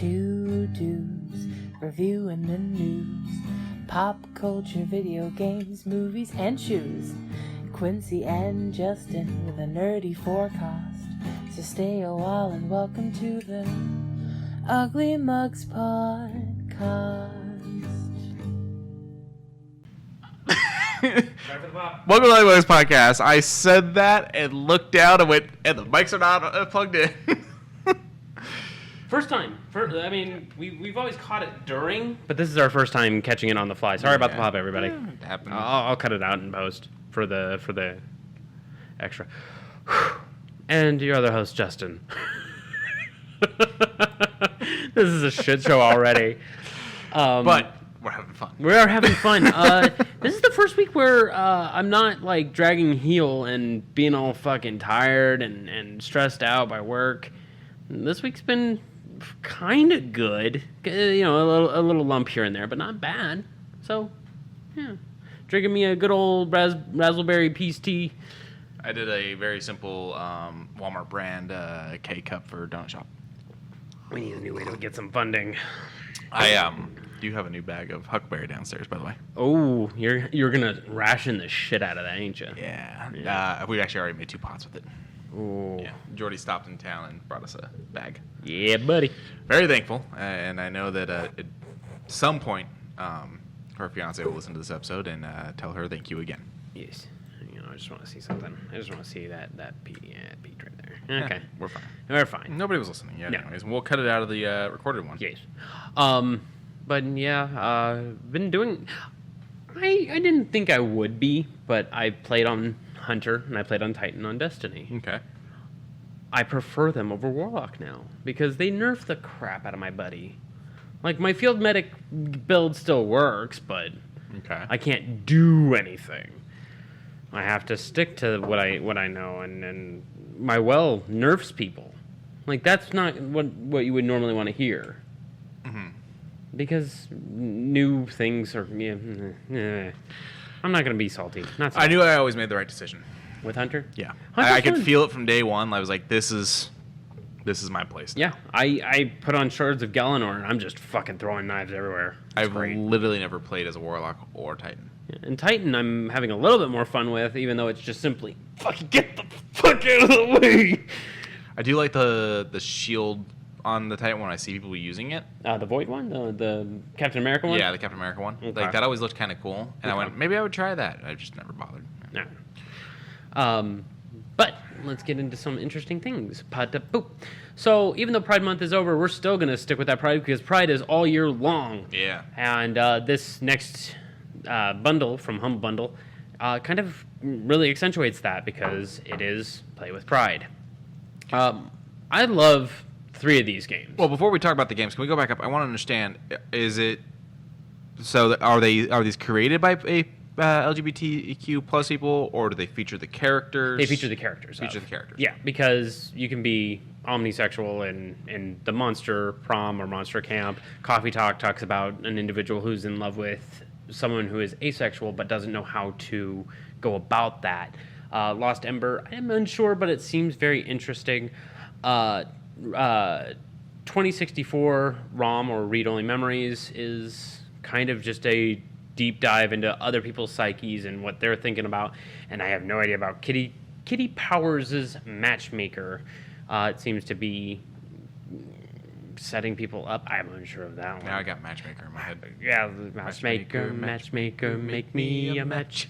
Two dudes reviewing the news, pop culture, video games, movies, and shoes. Quincy and Justin with a nerdy forecast. So stay a while and welcome to the Ugly Mugs Podcast. Welcome to the Ugly Mugs Podcast. I said that and looked down and went, and the mics are not plugged in. First time. We've always caught it during, but this is our first time catching it on the fly. Sorry about the pop, everybody. It happened. I'll cut it out in post for the extra. And your other host, Justin. This is a shit show already. But we're having fun. We are having fun. This is the first week where I'm not like dragging heel and being all fucking tired and stressed out by work. This week's been kind of good. You know, a little lump here and there, but not bad. So, yeah. Drinking me a good old raspberry peace tea. I did a very simple Walmart brand K-cup for Donut Shop. We need a new way to get some funding. I do have a new bag of huckleberry downstairs, by the way. Oh, you're gonna ration the shit out of that, ain't you? Yeah. We actually already made 2 pots with it. Oh. Yeah. Jordy stopped in town and brought us a bag. Yeah, buddy. Very thankful, and I know that at some point her fiance will listen to this episode and tell her thank you again. Yes. I just want to see something. I just want to see that peak right there. Okay. Yeah, we're fine. We're fine. Nobody was listening yet, No. anyways. We'll cut it out of the recorded one. Yes. But yeah, been doing. I didn't think I would be, but I played on Hunter and I played on Titan on Destiny. Okay. I prefer them over Warlock now because they nerfed the crap out of my buddy. Like my field medic build still works, but Okay. I can't do anything. I have to stick to what I know, and my well nerfs people. Like that's not what you would normally want to hear. Mm-hmm. Because new things are. I'm not gonna be salty. Not salty. I knew I always made the right decision. With Hunter. Yeah. Hunter's I could fun. feel it from day one. I was like, this is my place. Yeah, I put on Shards of Galanor and I'm just fucking throwing knives everywhere. I've literally never played as a Warlock or Titan. Yeah, and Titan I'm having a little bit more fun with, even though it's just simply fucking get the fuck out of the way. I do like the shield on the Titan when I see people using it. The Void one, the Captain America one. Yeah, the Captain America one. Okay. Like that always looked kind of cool, and I went, maybe I would try that. I just never bothered. No. But let's get into some interesting things. So even though Pride Month is over, we're still going to stick with that Pride because Pride is all year long. Yeah. And this next bundle from Humble Bundle kind of really accentuates that because it is Play with Pride. I love 3 of these games. Well, before we talk about the games, can we go back up? I want to understand, is it... So are these created by LGBTQ plus people, or do they feature the characters? They feature the characters. Yeah, because you can be omnisexual in the Monster Prom or Monster Camp. Coffee Talk talks about an individual who's in love with someone who is asexual but doesn't know how to go about that. Lost Ember, I'm unsure, but it seems very interesting. 2064 ROM or Read Only Memories is kind of just a deep dive into other people's psyches and what they're thinking about, and I have no idea about Kitty Powers' Matchmaker. It seems to be setting people up. I'm unsure of that one. Now I got Matchmaker in my head. Yeah, matchmaker, make me a match.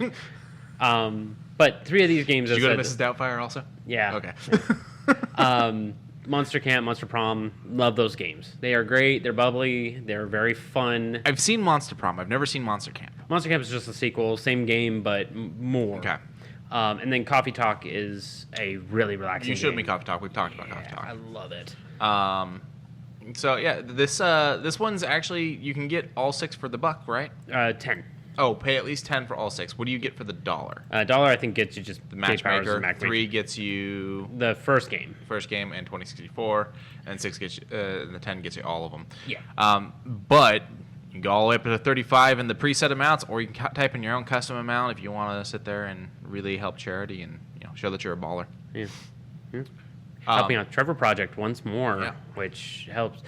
But 3 of these games. Did you go to Mrs. Doubtfire also? Yeah. Okay. Monster Camp, Monster Prom, love those games. They are great. They're bubbly. They're very fun. I've seen Monster Prom. I've never seen Monster Camp. Monster Camp is just a sequel, same game, but more. Okay. And then Coffee Talk is a really relaxing You showed game. me Coffee Talk. We've talked about Coffee Talk. I love it. So yeah, this one's actually, you can get all 6 for the buck, right? 10. Oh, pay at least 10 for all 6. What do you get for the $1? $1 I think gets you just The Matchmaker. Matchmaker. 3 gets you the first game. and 2064, and 6 gets you, and the 10 gets you all of them. Yeah. But you can go all the way up to 35 in the preset amounts, or you can type in your own custom amount if you want to sit there and really help charity and show that you're a baller. Yeah. helping out Trevor Project once more, Yeah. which helps.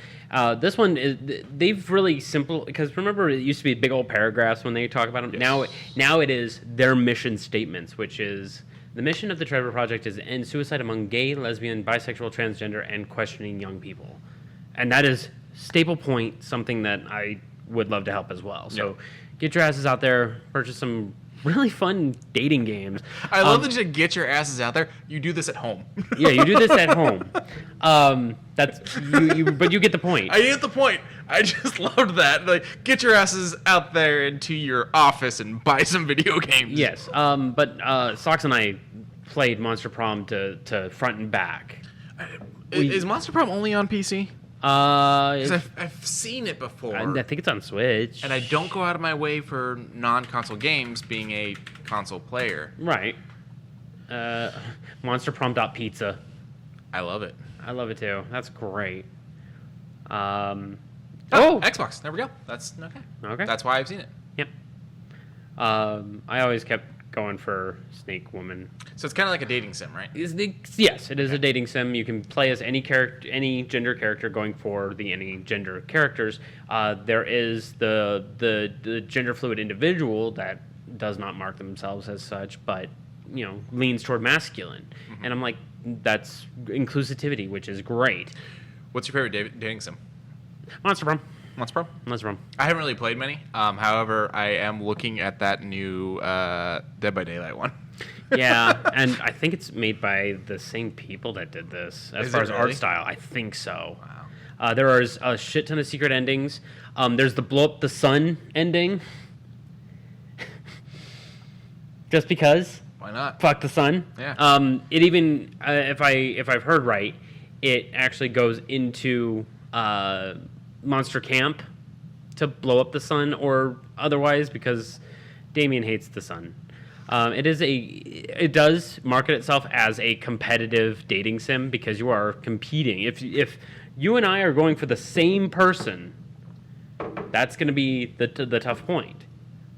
This one is they've really simple because remember it used to be big old paragraphs when they talk about them. Yes. Now it is their mission statements, which is the mission of the Trevor Project is to end suicide among gay, lesbian, bisexual, transgender, and questioning young people, and that is staple point, something that I would love to help as well. So get your asses out there, purchase some really fun dating games. I love that you get your asses out there. You do this at home. Yeah, you do this at home. That's you, but you get the point. I get the point. I just loved that. Like, get your asses out there into your office and buy some video games. Yes, but Socks and I played Monster Prom to front and back. Is Monster Prom only on PC? Because I've seen it before. I think it's on Switch. And I don't go out of my way for non-console games, being a console player. Right. Monster Prom.pizza. I love it. I love it too. That's great. Xbox. There we go. That's okay. Okay. That's why I've seen it. Yep. I always kept going for Snake Woman. So it's kind of like a dating sim, right? Yes, it is a dating sim. You can play as any character, any gender character, going for the any gender characters. There is the gender fluid individual that does not mark themselves as such, but leans toward masculine. And I'm like, that's inclusivity, which is great. What's your favorite dating sim? Monster Prom. Monster Prom? Monster Prom. I haven't really played many. However, I am looking at that new Dead by Daylight one. Yeah, and I think it's made by the same people that did this. As far as art style, I think so. Wow. There is a shit ton of secret endings. There's the blow up the sun ending. Just because. Why not? Fuck the sun. Yeah. It even, if I've heard right, it actually goes into Monster Camp to blow up the sun or otherwise because Damien hates the sun. It does market itself as a competitive dating sim because you are competing. If you and I are going for the same person, that's going to be the tough point.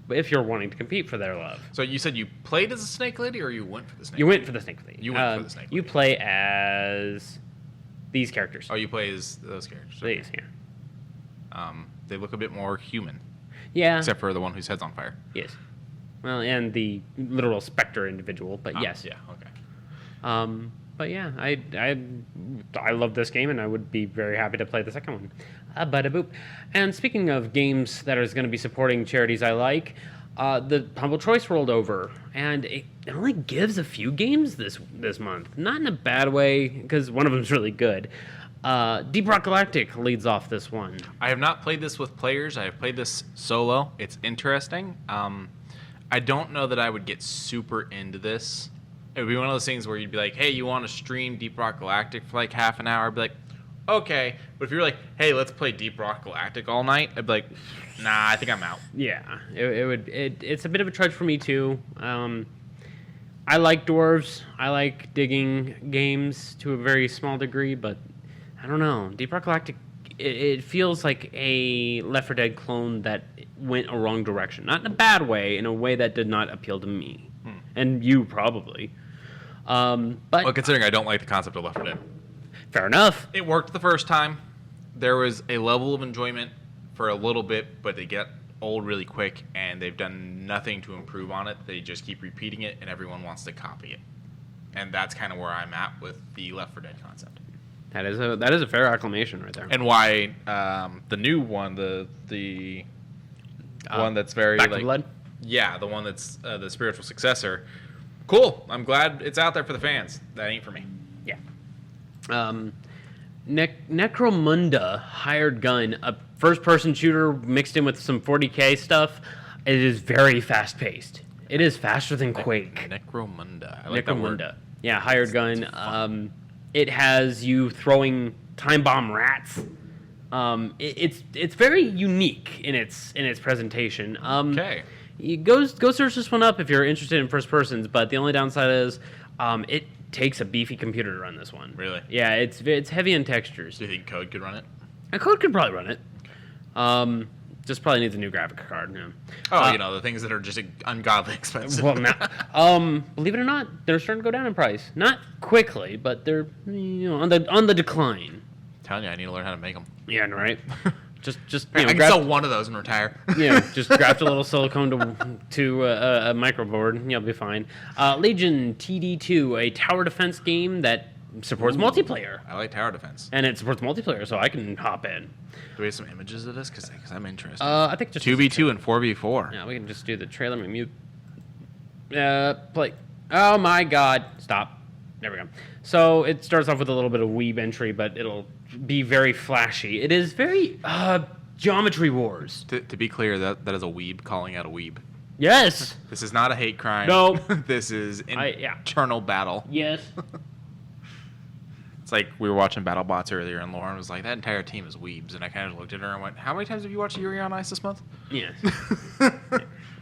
But if you're wanting to compete for their love. So you said you played as a snake lady, or you went for the snake lady? You went for the snake lady. You went for the snake lady. You play as these characters. Oh, you play as those characters. These, yeah. They look a bit more human. Yeah. Except for the one whose head's on fire. Yes. Well, and the literal specter individual, but yes. Yeah, okay. But yeah, I love this game, and I would be very happy to play the second one. Bada-boop. And speaking of games that is going to be supporting charities I like, the Humble Choice rolled over, and it only gives a few games this month. Not in a bad way, because one of them's really good. Deep Rock Galactic leads off this one. I have not played this with players. I have played this solo. It's interesting. I don't know that I would get super into this. It would be one of those things where you'd be like, hey, you want to stream Deep Rock Galactic for like half an hour? I'd be like, okay. But if you're like, hey, let's play Deep Rock Galactic all night, I'd be like, nah, I think I'm out. Yeah, it's a bit of a trudge for me too. I like dwarves. I like digging games to a very small degree, but I don't know. Deep Rock Galactic, it feels like a Left 4 Dead clone that went a wrong direction. Not in a bad way, in a way that did not appeal to me. And you probably. But well, considering I don't like the concept of Left 4 Dead. Fair enough. It worked the first time. There was a level of enjoyment for a little bit, but they get old really quick, and they've done nothing to improve on it. They just keep repeating it, and everyone wants to copy it. And that's kind of where I'm at with the Left 4 Dead concept. That is a fair acclamation right there. And why the new one, the one that's very Back like, for Blood? Yeah, the one that's the spiritual successor. Cool. I'm glad it's out there for the fans. That ain't for me. Yeah. Necromunda Hired Gun, a first-person shooter mixed in with some 40K stuff. It is very fast-paced. It is faster than Quake. Necromunda. I like that word. Yeah, Hired Gun. It has you throwing time bomb rats. It's very unique in its presentation. Okay. Go search this one up if you're interested in first persons. But the only downside is it takes a beefy computer to run this one. Really? Yeah, it's heavy in textures. Do you think code could run it? A code could probably run it. Just probably needs a new graphic card. Yeah. Oh, the things that are just ungodly expensive. Well, believe it or not, they're starting to go down in price. Not quickly, but they're on the decline. I'm telling you, I need to learn how to make them. Yeah, right. Just I can sell one of those and retire. Just graft a little silicone to a microboard, and you'll be fine. Legion TD2, a tower defense game that supports multiplayer. I like tower defense. And it supports multiplayer, so I can hop in. Do we have some images of this? Because I'm interested. I think just 2v2 and 4v4. Yeah, we can just do the trailer. Let me mute. Play. Oh my God! Stop. There we go. So it starts off with a little bit of weeb entry, but it'll be very flashy. It is very Geometry Wars. To be clear, that is a weeb calling out a weeb. Yes. This is not a hate crime. No. This is internal battle. Yes. It's like we were watching BattleBots earlier, and Lauren was like, that entire team is weebs. And I kind of looked at her and went, how many times have you watched Yuri on Ice this month? Yes.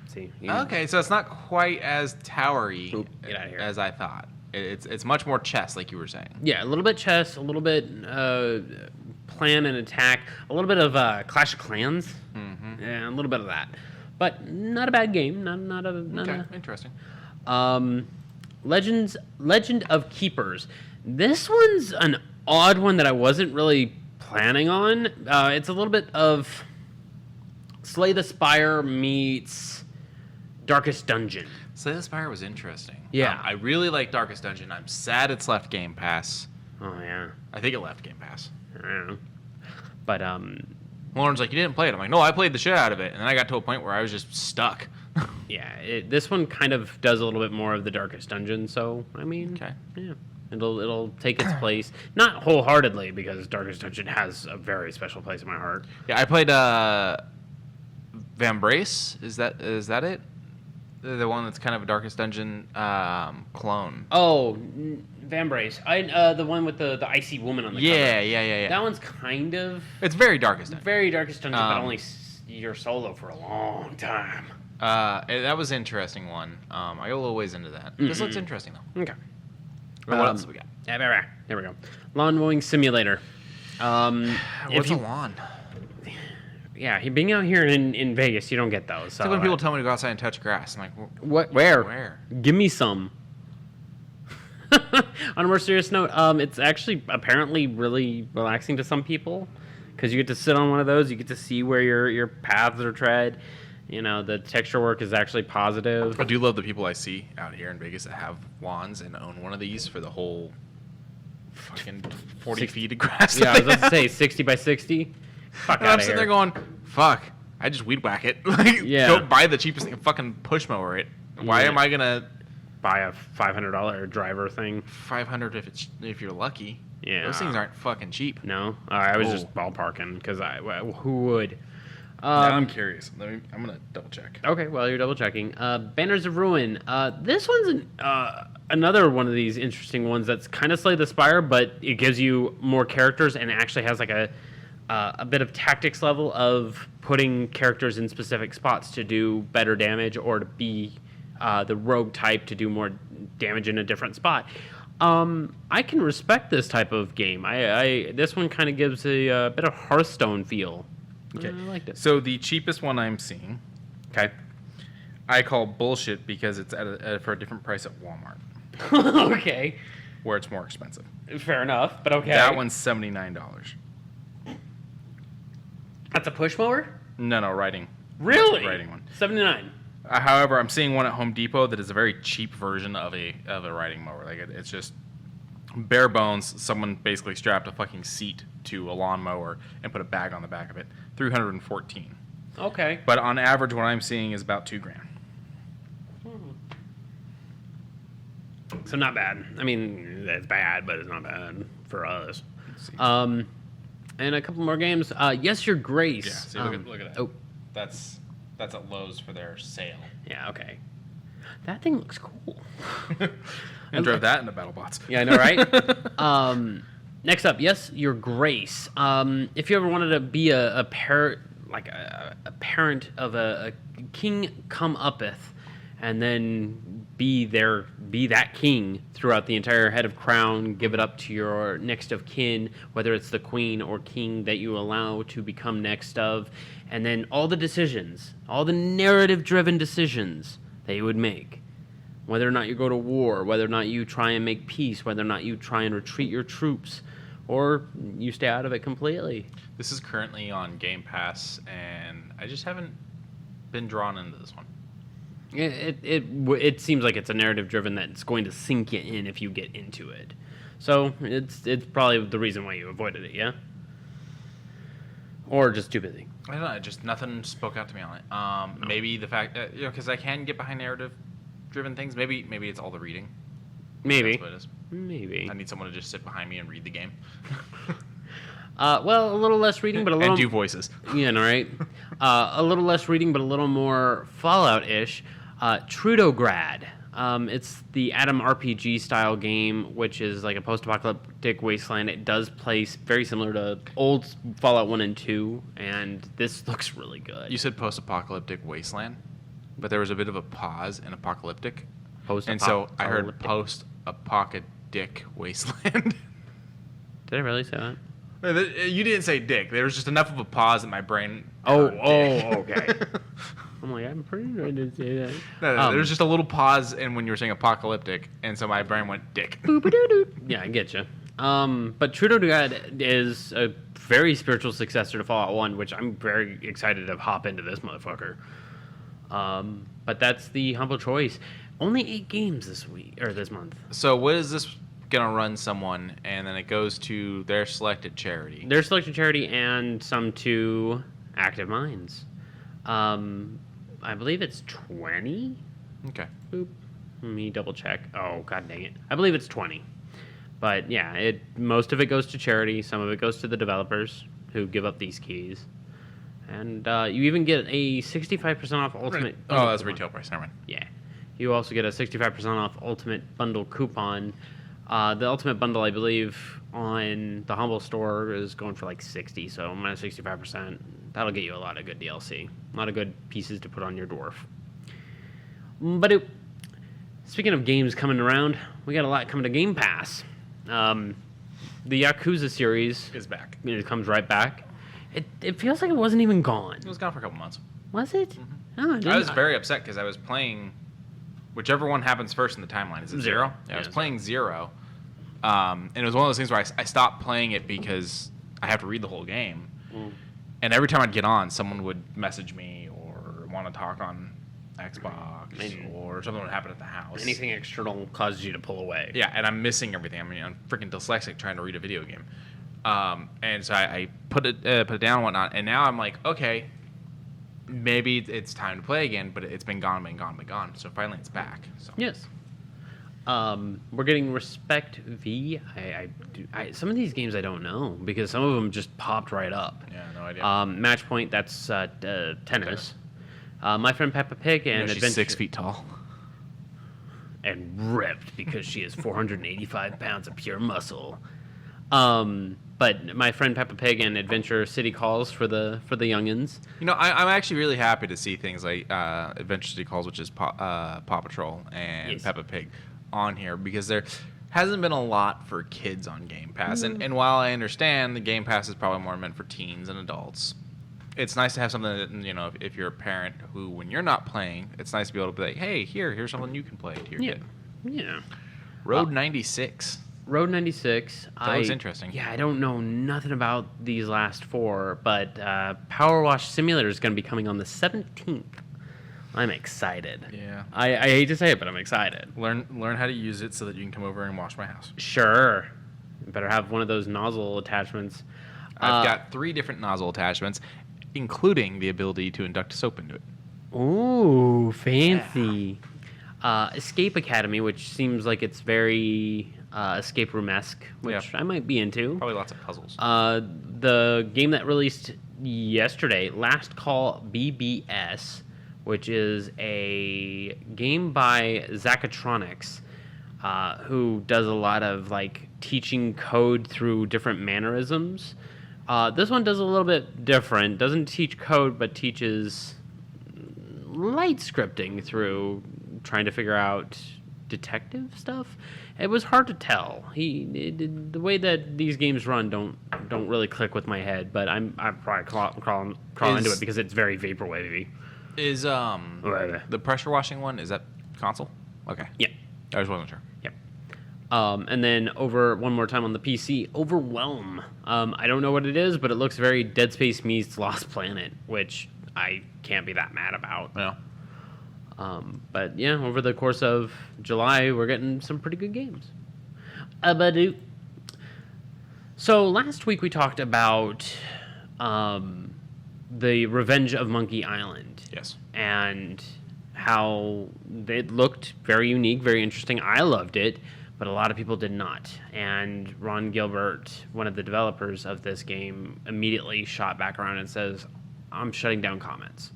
See. Okay, so it's not quite as towery Get out of here. as I thought. It's much more chess, like you were saying. Yeah, a little bit chess, a little bit plan and attack, a little bit of Clash of Clans, yeah, a little bit of that. But not a bad game. Not Interesting. Legend of Keepers. This one's an odd one that I wasn't really planning on. It's a little bit of Slay the Spire meets Darkest Dungeon. Slay the Spire was interesting. Yeah. I really like Darkest Dungeon. I'm sad it's left Game Pass. Oh, yeah. I think it left Game Pass. I don't know. But, Lauren's like, you didn't play it. I'm like, no, I played the shit out of it. And then I got to a point where I was just stuck. yeah, this one kind of does a little bit more of the Darkest Dungeon, so, I mean, Okay. Yeah. It'll take its place. Not wholeheartedly, because Darkest Dungeon has a very special place in my heart. Yeah, I played Vambrace. Is that it? The one that's kind of a Darkest Dungeon clone. Oh, Vambrace. The one with the icy woman on the cover. Yeah. That one's kind of... It's very Darkest Dungeon. Very Darkest Dungeon, but only you're solo for a long time. That was an interesting one. I got a little ways into that. This looks interesting, though. Okay. What else do we got? There we go. Lawn mowing simulator. What's a lawn? Yeah, being out here in Vegas, you don't get those. It's like when people tell me to go outside and touch grass. I'm like, what? Where? Where? Give me some. On a more serious note, it's actually apparently really relaxing to some people because you get to sit on one of those. You get to see where your paths are tread. The texture work is actually positive. I do love the people I see out here in Vegas that have lawns and own one of these for the whole fucking 40 feet of grass. Yeah, I was about to say 60 by 60. Fuck and out I'm of sitting here. there going, fuck, I just weed whack it. Don't buy the cheapest thing and fucking push mower it. Why am I going to buy a $500 driver thing? $500 if you're lucky. Yeah. Those things aren't fucking cheap. No? I was just ballparking because who would? Now I'm curious. I'm going to double check. Okay, well, you're double checking. Banners of Ruin. This one's another one of these interesting ones that's kind of Slay the Spire, but it gives you more characters and it actually has like a bit of tactics level of putting characters in specific spots to do better damage or to be the rogue type to do more damage in a different spot. I can respect this type of game. This one kind of gives a bit of Hearthstone feel. Okay. I liked it. So the cheapest one I'm seeing, Okay. I call bullshit because it's for a different price at Walmart, Okay. where it's more expensive. Fair enough, but okay. That one's $79. That's a push mower? No, riding. Really? Riding one. 79. However, I'm seeing one at Home Depot that is a very cheap version of a riding mower. Like it's just bare bones. Someone basically strapped a fucking seat to a lawnmower and put a bag on the back of it. $314. Okay. But on average, what I'm seeing is about $2,000. So not bad. I mean, it's bad, but it's not bad for us. Let's see. And a couple more games. Yes, Your Grace. Yeah. See, look at that. Oh, That's at Lowe's for their sale. yeah. Okay. That thing looks cool. And drove that into BattleBots. Yeah, I know, right? Next up, Yes, Your Grace. If you ever wanted to be a parent, like a parent of a king come uppeth, and then be that king throughout the entire head of crown, give it up to your next of kin, whether it's the queen or king that you allow to become next of, and then all the decisions, all the narrative-driven decisions that you would make, whether or not you go to war, whether or not you try and make peace, whether or not you try and retreat your troops, or you stay out of it completely. This is currently on Game Pass, and I just haven't been drawn into this one. It seems like it's a narrative driven that's going to sink you in if you get into it. So it's probably the reason why you avoided it, yeah? Or just too busy. I don't know, just nothing spoke out to me on it. No. Maybe the fact that, because I can get behind narrative driven things. Maybe it's all the reading. Maybe. That's what it is. Maybe. I need someone to just sit behind me and read the game. Well, a little less reading, but a little... And do voices. Yeah, all right. A little less reading, but a little more Fallout-ish. Trudograd. It's the Atom RPG style game, which is like a post-apocalyptic wasteland. It does play very similar to old Fallout 1 and 2, and this looks really good. You said post-apocalyptic wasteland, but there was a bit of a pause in apocalyptic. Post-apocalyptic. And so I heard post-apocalyptic wasteland. Did I really say that? You didn't say dick. There was just enough of a pause in my brain. Okay. I'm like, I'm pretty sure I didn't say that. No, there was just a little pause in when you were saying apocalyptic, and so my brain went dick. Yeah, I get you. But Trudograd is a very spiritual successor to Fallout 1, which I'm very excited to hop into this motherfucker. But that's the humble choice. Only 8 games this week or this month. So what is this gonna run someone, and then it goes to their selected charity? Their selected charity and some to Active Minds. I believe it's 20. Okay. Boop. Let me double check. Oh, god dang it. I believe it's 20. But yeah, most of it goes to charity. Some of it goes to the developers who give up these keys. And you even get a 65% off Ultimate. Oh, that's retail price. Never mind. Yeah. You also get a 65% off Ultimate Bundle coupon. The Ultimate Bundle, I believe, on the Humble Store is going for like 60, so minus 65%. That'll get you a lot of good DLC. A lot of good pieces to put on your dwarf. But speaking of games coming around, we got a lot coming to Game Pass. The Yakuza series Is back. it comes right back. It feels like it wasn't even gone. It was gone for a couple months. Was it? Mm-hmm. Oh, I was very upset because I was playing whichever one happens first in the timeline. Is it 0? Yeah, I was playing 0. And it was one of those things where I stopped playing it because I have to read the whole game. Mm. And every time I'd get on, someone would message me or want to talk on Xbox or something would happen at the house. Anything external causes you to pull away. Yeah, and I'm missing everything. I mean, I'm freaking dyslexic trying to read a video game. And so I put it down and whatnot. And now I'm like, okay, maybe it's time to play again, but it's been gone. So finally it's back. So. Yes. We're getting Respect V. Some of these games I don't know because some of them just popped right up. Yeah, no idea. Match Point, that's tennis. My Friend Peppa Pig and she's Adventure. 6 feet tall. And ripped because she is 485 pounds of pure muscle. But My Friend Peppa Pig and Adventure City Calls for the youngins. You know, I'm actually really happy to see things like Adventure City Calls, which is Paw Patrol and Peppa Pig, on here because there hasn't been a lot for kids on Game Pass. Mm-hmm. And while I understand the Game Pass is probably more meant for teens and adults, it's nice to have something that, you know, if you're a parent who, when you're not playing, it's nice to be able to be like, hey, here's something you can play to your kid. Yeah. Road 96. Road 96. That was interesting. Yeah, I don't know nothing about these last 4, but Power Wash Simulator is going to be coming on the 17th. I'm excited. Yeah. I hate to say it, but I'm excited. Learn how to use it so that you can come over and wash my house. Sure. You better have one of those nozzle attachments. I've got 3 different nozzle attachments, including the ability to induct soap into it. Ooh, fancy. Yeah. Escape Academy, which seems like it's very escape room-esque, which I might be into. Probably lots of puzzles. The game that released yesterday, Last Call BBS, which is a game by Zachatronics, who does a lot of like teaching code through different mannerisms. This one does a little bit different. Doesn't teach code, but teaches light scripting through trying to figure out detective stuff. It was hard to tell. The way that these games run don't really click with my head, but I'm probably crawl into it because it's very vaporwavy. Is the pressure washing one, is that console? Okay. Yeah. I just wasn't sure. Yep. And then over one more time on the PC, Overwhelm. I don't know what it is, but it looks very Dead Space meets Lost Planet, which I can't be that mad about. Yeah. But yeah, over the course of July, we're getting some pretty good games. So last week we talked about the Revenge of Monkey Island. Yes. And how it looked very unique, very interesting. I loved it, but a lot of people did not. And Ron Gilbert, one of the developers of this game, immediately shot back around and says, I'm shutting down comments.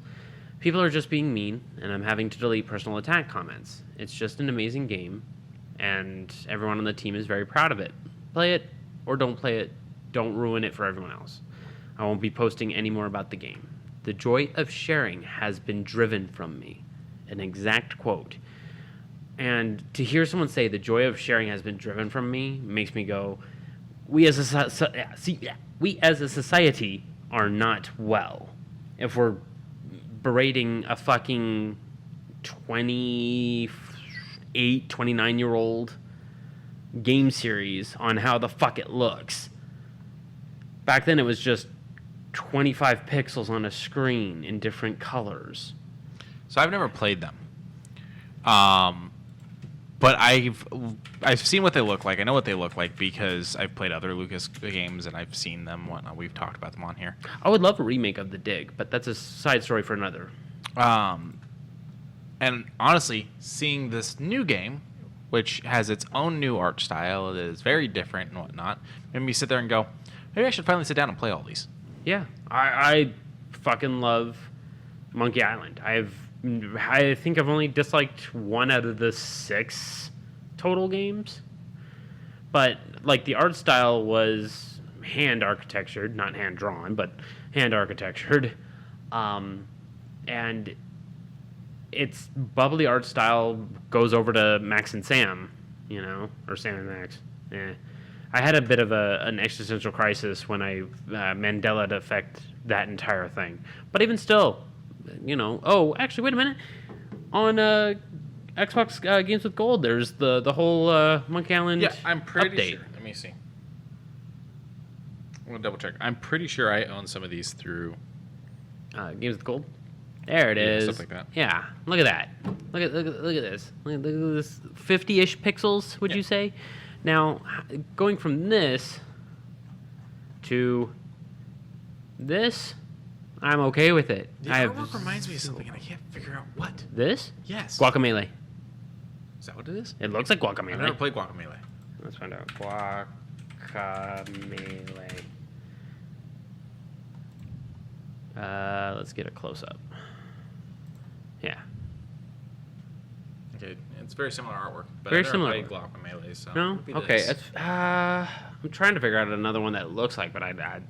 People are just being mean, and I'm having to delete personal attack comments. It's just an amazing game, and everyone on the team is very proud of it. Play it, or don't play it. Don't ruin it for everyone else. I won't be posting any more about the game. The joy of sharing has been driven from me. An exact quote. And to hear someone say the joy of sharing has been driven from me makes me go, we as a society are not well. If we're berating a fucking 28, 29-year-old game series on how the fuck it looks. Back then it was just 25 pixels on a screen in different colors. So I've never played them. But I've seen what they look like. I know what they look like because I've played other Lucas games and I've seen them. Whatnot. We've talked about them on here. I would love a remake of The Dig, but that's a side story for another. And honestly, seeing this new game, which has its own new art style, it is very different and whatnot, made me sit there and go, maybe I should finally sit down and play all these. Yeah, I fucking love Monkey Island. I think I've only disliked 1 out of the 6 total games. But, like, the art style was hand architectured, not hand drawn, but hand architectured. And its bubbly art style goes over to Max and Sam, or Sam and Max. I had a bit of an existential crisis when I Mandela affect that entire thing. But even still, oh, actually, wait a minute. On Xbox Games with Gold, there's the whole Monkey Island Yeah, I'm pretty update. sure. Let me see. I'm going to double check. I'm pretty sure I own some of these through... Games with Gold? There it is. Stuff like that. Yeah, look at that. Look at this. Look at this. 50-ish pixels, would you say? Now, going from this to this, I'm okay with it. The artwork reminds me of something, and I can't figure out what. This? Yes. Guacamelee. Is that what it is? It looks like Guacamelee. I've never played Guacamelee. Let's find out. Guacamelee. Let's get a close-up. Yeah. Okay, it's very similar artworart, but Very I've never similar. played Guacamelee, so... No? maybe Okay. this. I'm trying to figure out another one that it looks like, but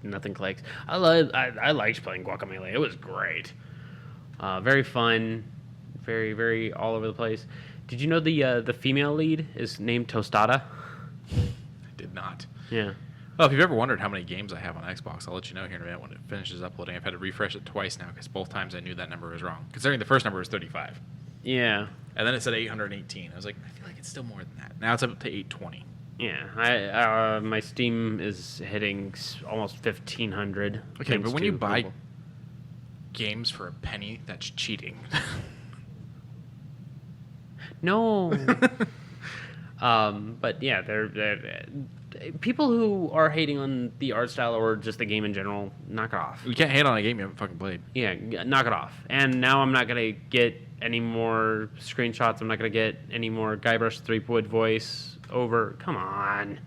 nothing clicks. I liked playing Guacamelee. It was great. Very fun. Very, very all over the place. Did you know the female lead is named Tostada? I did not. Yeah. Well, if you've ever wondered how many games I have on Xbox, I'll let you know here in a minute when it finishes uploading. I've had to refresh it twice now because both times I knew that number was wrong. Considering the first number was 35. Yeah. And then it said 818. I was like, I feel like it's still more than that. Now it's up to 820. Yeah. My Steam is hitting almost 1,500. Okay, but when you buy games for a penny, that's cheating. No. But yeah, they're people who are hating on the art style or just the game in general, knock it off. You can't hate on a game you haven't fucking played. Yeah, knock it off. And now I'm not going to get any more screenshots. I'm not going to get any more Guybrush Threepwood voice over. Come on.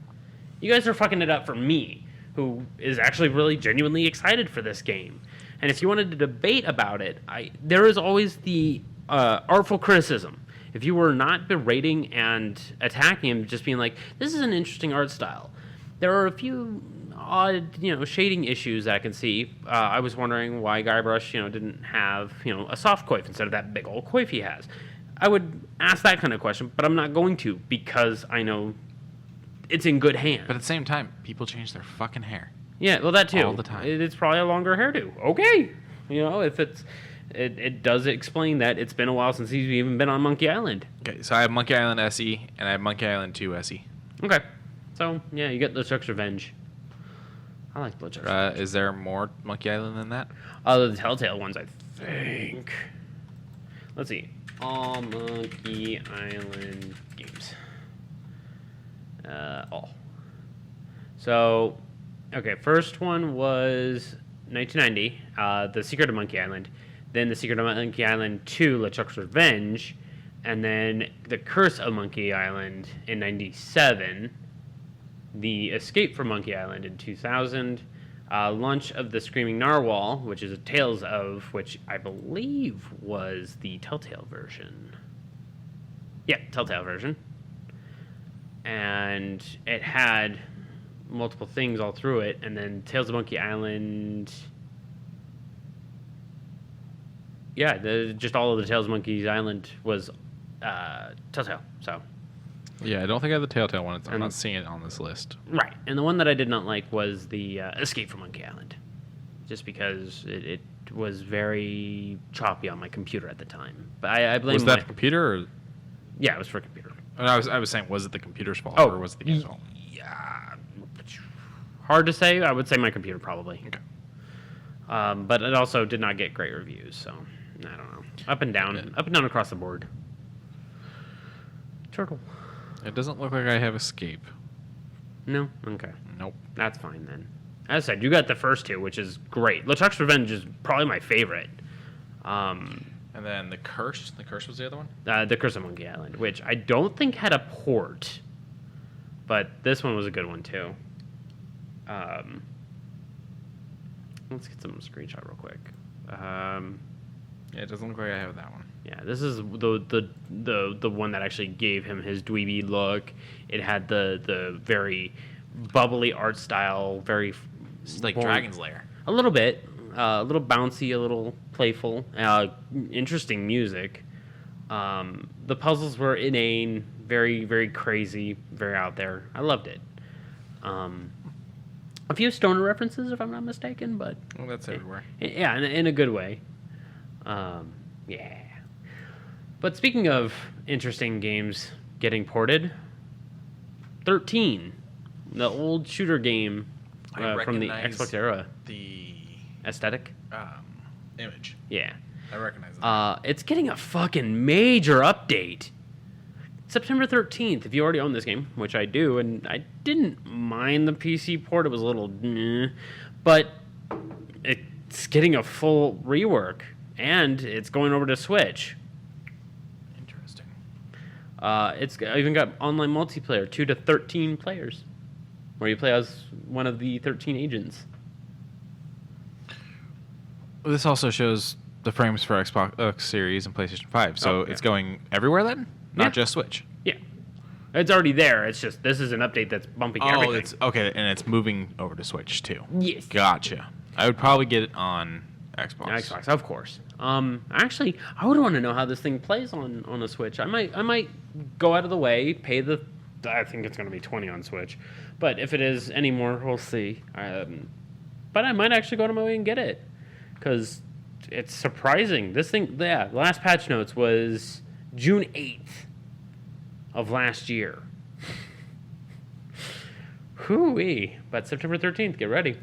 You guys are fucking it up for me, who is actually really genuinely excited for this game. And if you wanted to debate about it, there is always the artful criticism. If you were not berating and attacking him, just being like, this is an interesting art style. There are a few odd, shading issues that I can see. I was wondering why Guybrush, didn't have, a soft coif instead of that big old coif he has. I would ask that kind of question, but I'm not going to because I know it's in good hands. But at the same time, people change their fucking hair. Yeah, well, that too. All the time. It's probably a longer hairdo. Okay. If it does explain that it's been a while since he's even been on Monkey Island. Okay, so I have Monkey Island SE, and I have Monkey Island 2 SE. Okay. So, yeah, you get LeChuck's Revenge. I like LeChuck's Revenge. Is there more Monkey Island than that? The Telltale ones, I think. Let's see. All Monkey Island games. All. So, okay, first one was 1990, The Secret of Monkey Island. Then The Secret of Monkey Island 2, LeChuck's Revenge. And then The Curse of Monkey Island in 97. The Escape from Monkey Island in 2000. Launch of the Screaming Narwhal, which is a Tales of, which I believe was the Telltale version. Yeah, Telltale version. And it had multiple things all through it. And then Tales of Monkey Island... Yeah, just all of the Tales of Monkey Island was Telltale, so... Yeah, I don't think I have the Telltale one. I'm not seeing it on this list. Right, and the one that I did not like was the Escape from Monkey Island. Just because it was very choppy on my computer at the time. But I blame Was that the computer? Or? Yeah, it was for a computer. And I was saying, was it the computer's fault or was it the game's fault? Yeah. Hard to say. I would say my computer probably. Okay. But it also did not get great reviews, so I don't know. Up and down across the board. Turtle. It doesn't look like I have Escape. No? Okay. Nope. That's fine then. As I said, you got the first two, which is great. LeChuck's Revenge is probably my favorite. And then The Curse. The Curse was the other one? The Curse of Monkey Island, which I don't think had a port. But this one was a good one, too. Let's get some screenshot real quick. Yeah, it doesn't look like I have that one. Yeah, this is the one that actually gave him his dweeby look. It had the very bubbly art style, very It's like Dragon's Lair. A little bit, a little bouncy, a little playful, interesting music. The puzzles were inane, very very crazy, very out there. I loved it. A few stoner references, if I'm not mistaken, but Well, that's everywhere. yeah, in a good way. Yeah. But speaking of interesting games getting ported, 13, the old shooter game from the Xbox era. The Aesthetic? image. Yeah. I recognize that. It's getting a fucking major update. September 13th, if you already own this game, which I do, and I didn't mind the PC port, it was a little... but it's getting a full rework, and it's going over to Switch. Interesting. It's even got online multiplayer, 2 to 13 players, where you play as one of the 13 agents. This also shows the frames for Xbox Series and PlayStation 5, so it's going everywhere then? Not just Switch? Yeah. It's already there. It's just, this is an update that's bumping everything. It's okay, and it's moving over to Switch too. Yes. Gotcha. I would probably get it on Xbox. Xbox, of course. Actually, I would want to know how this thing plays on a Switch. I might go out of the way, pay the... I think it's going to be $20 on Switch. But if it is any more, we'll see. But I might actually go to my way and get it. Because it's surprising. This thing, the last patch notes was June 8th of last year. Hoo-wee. But September 13th, get ready.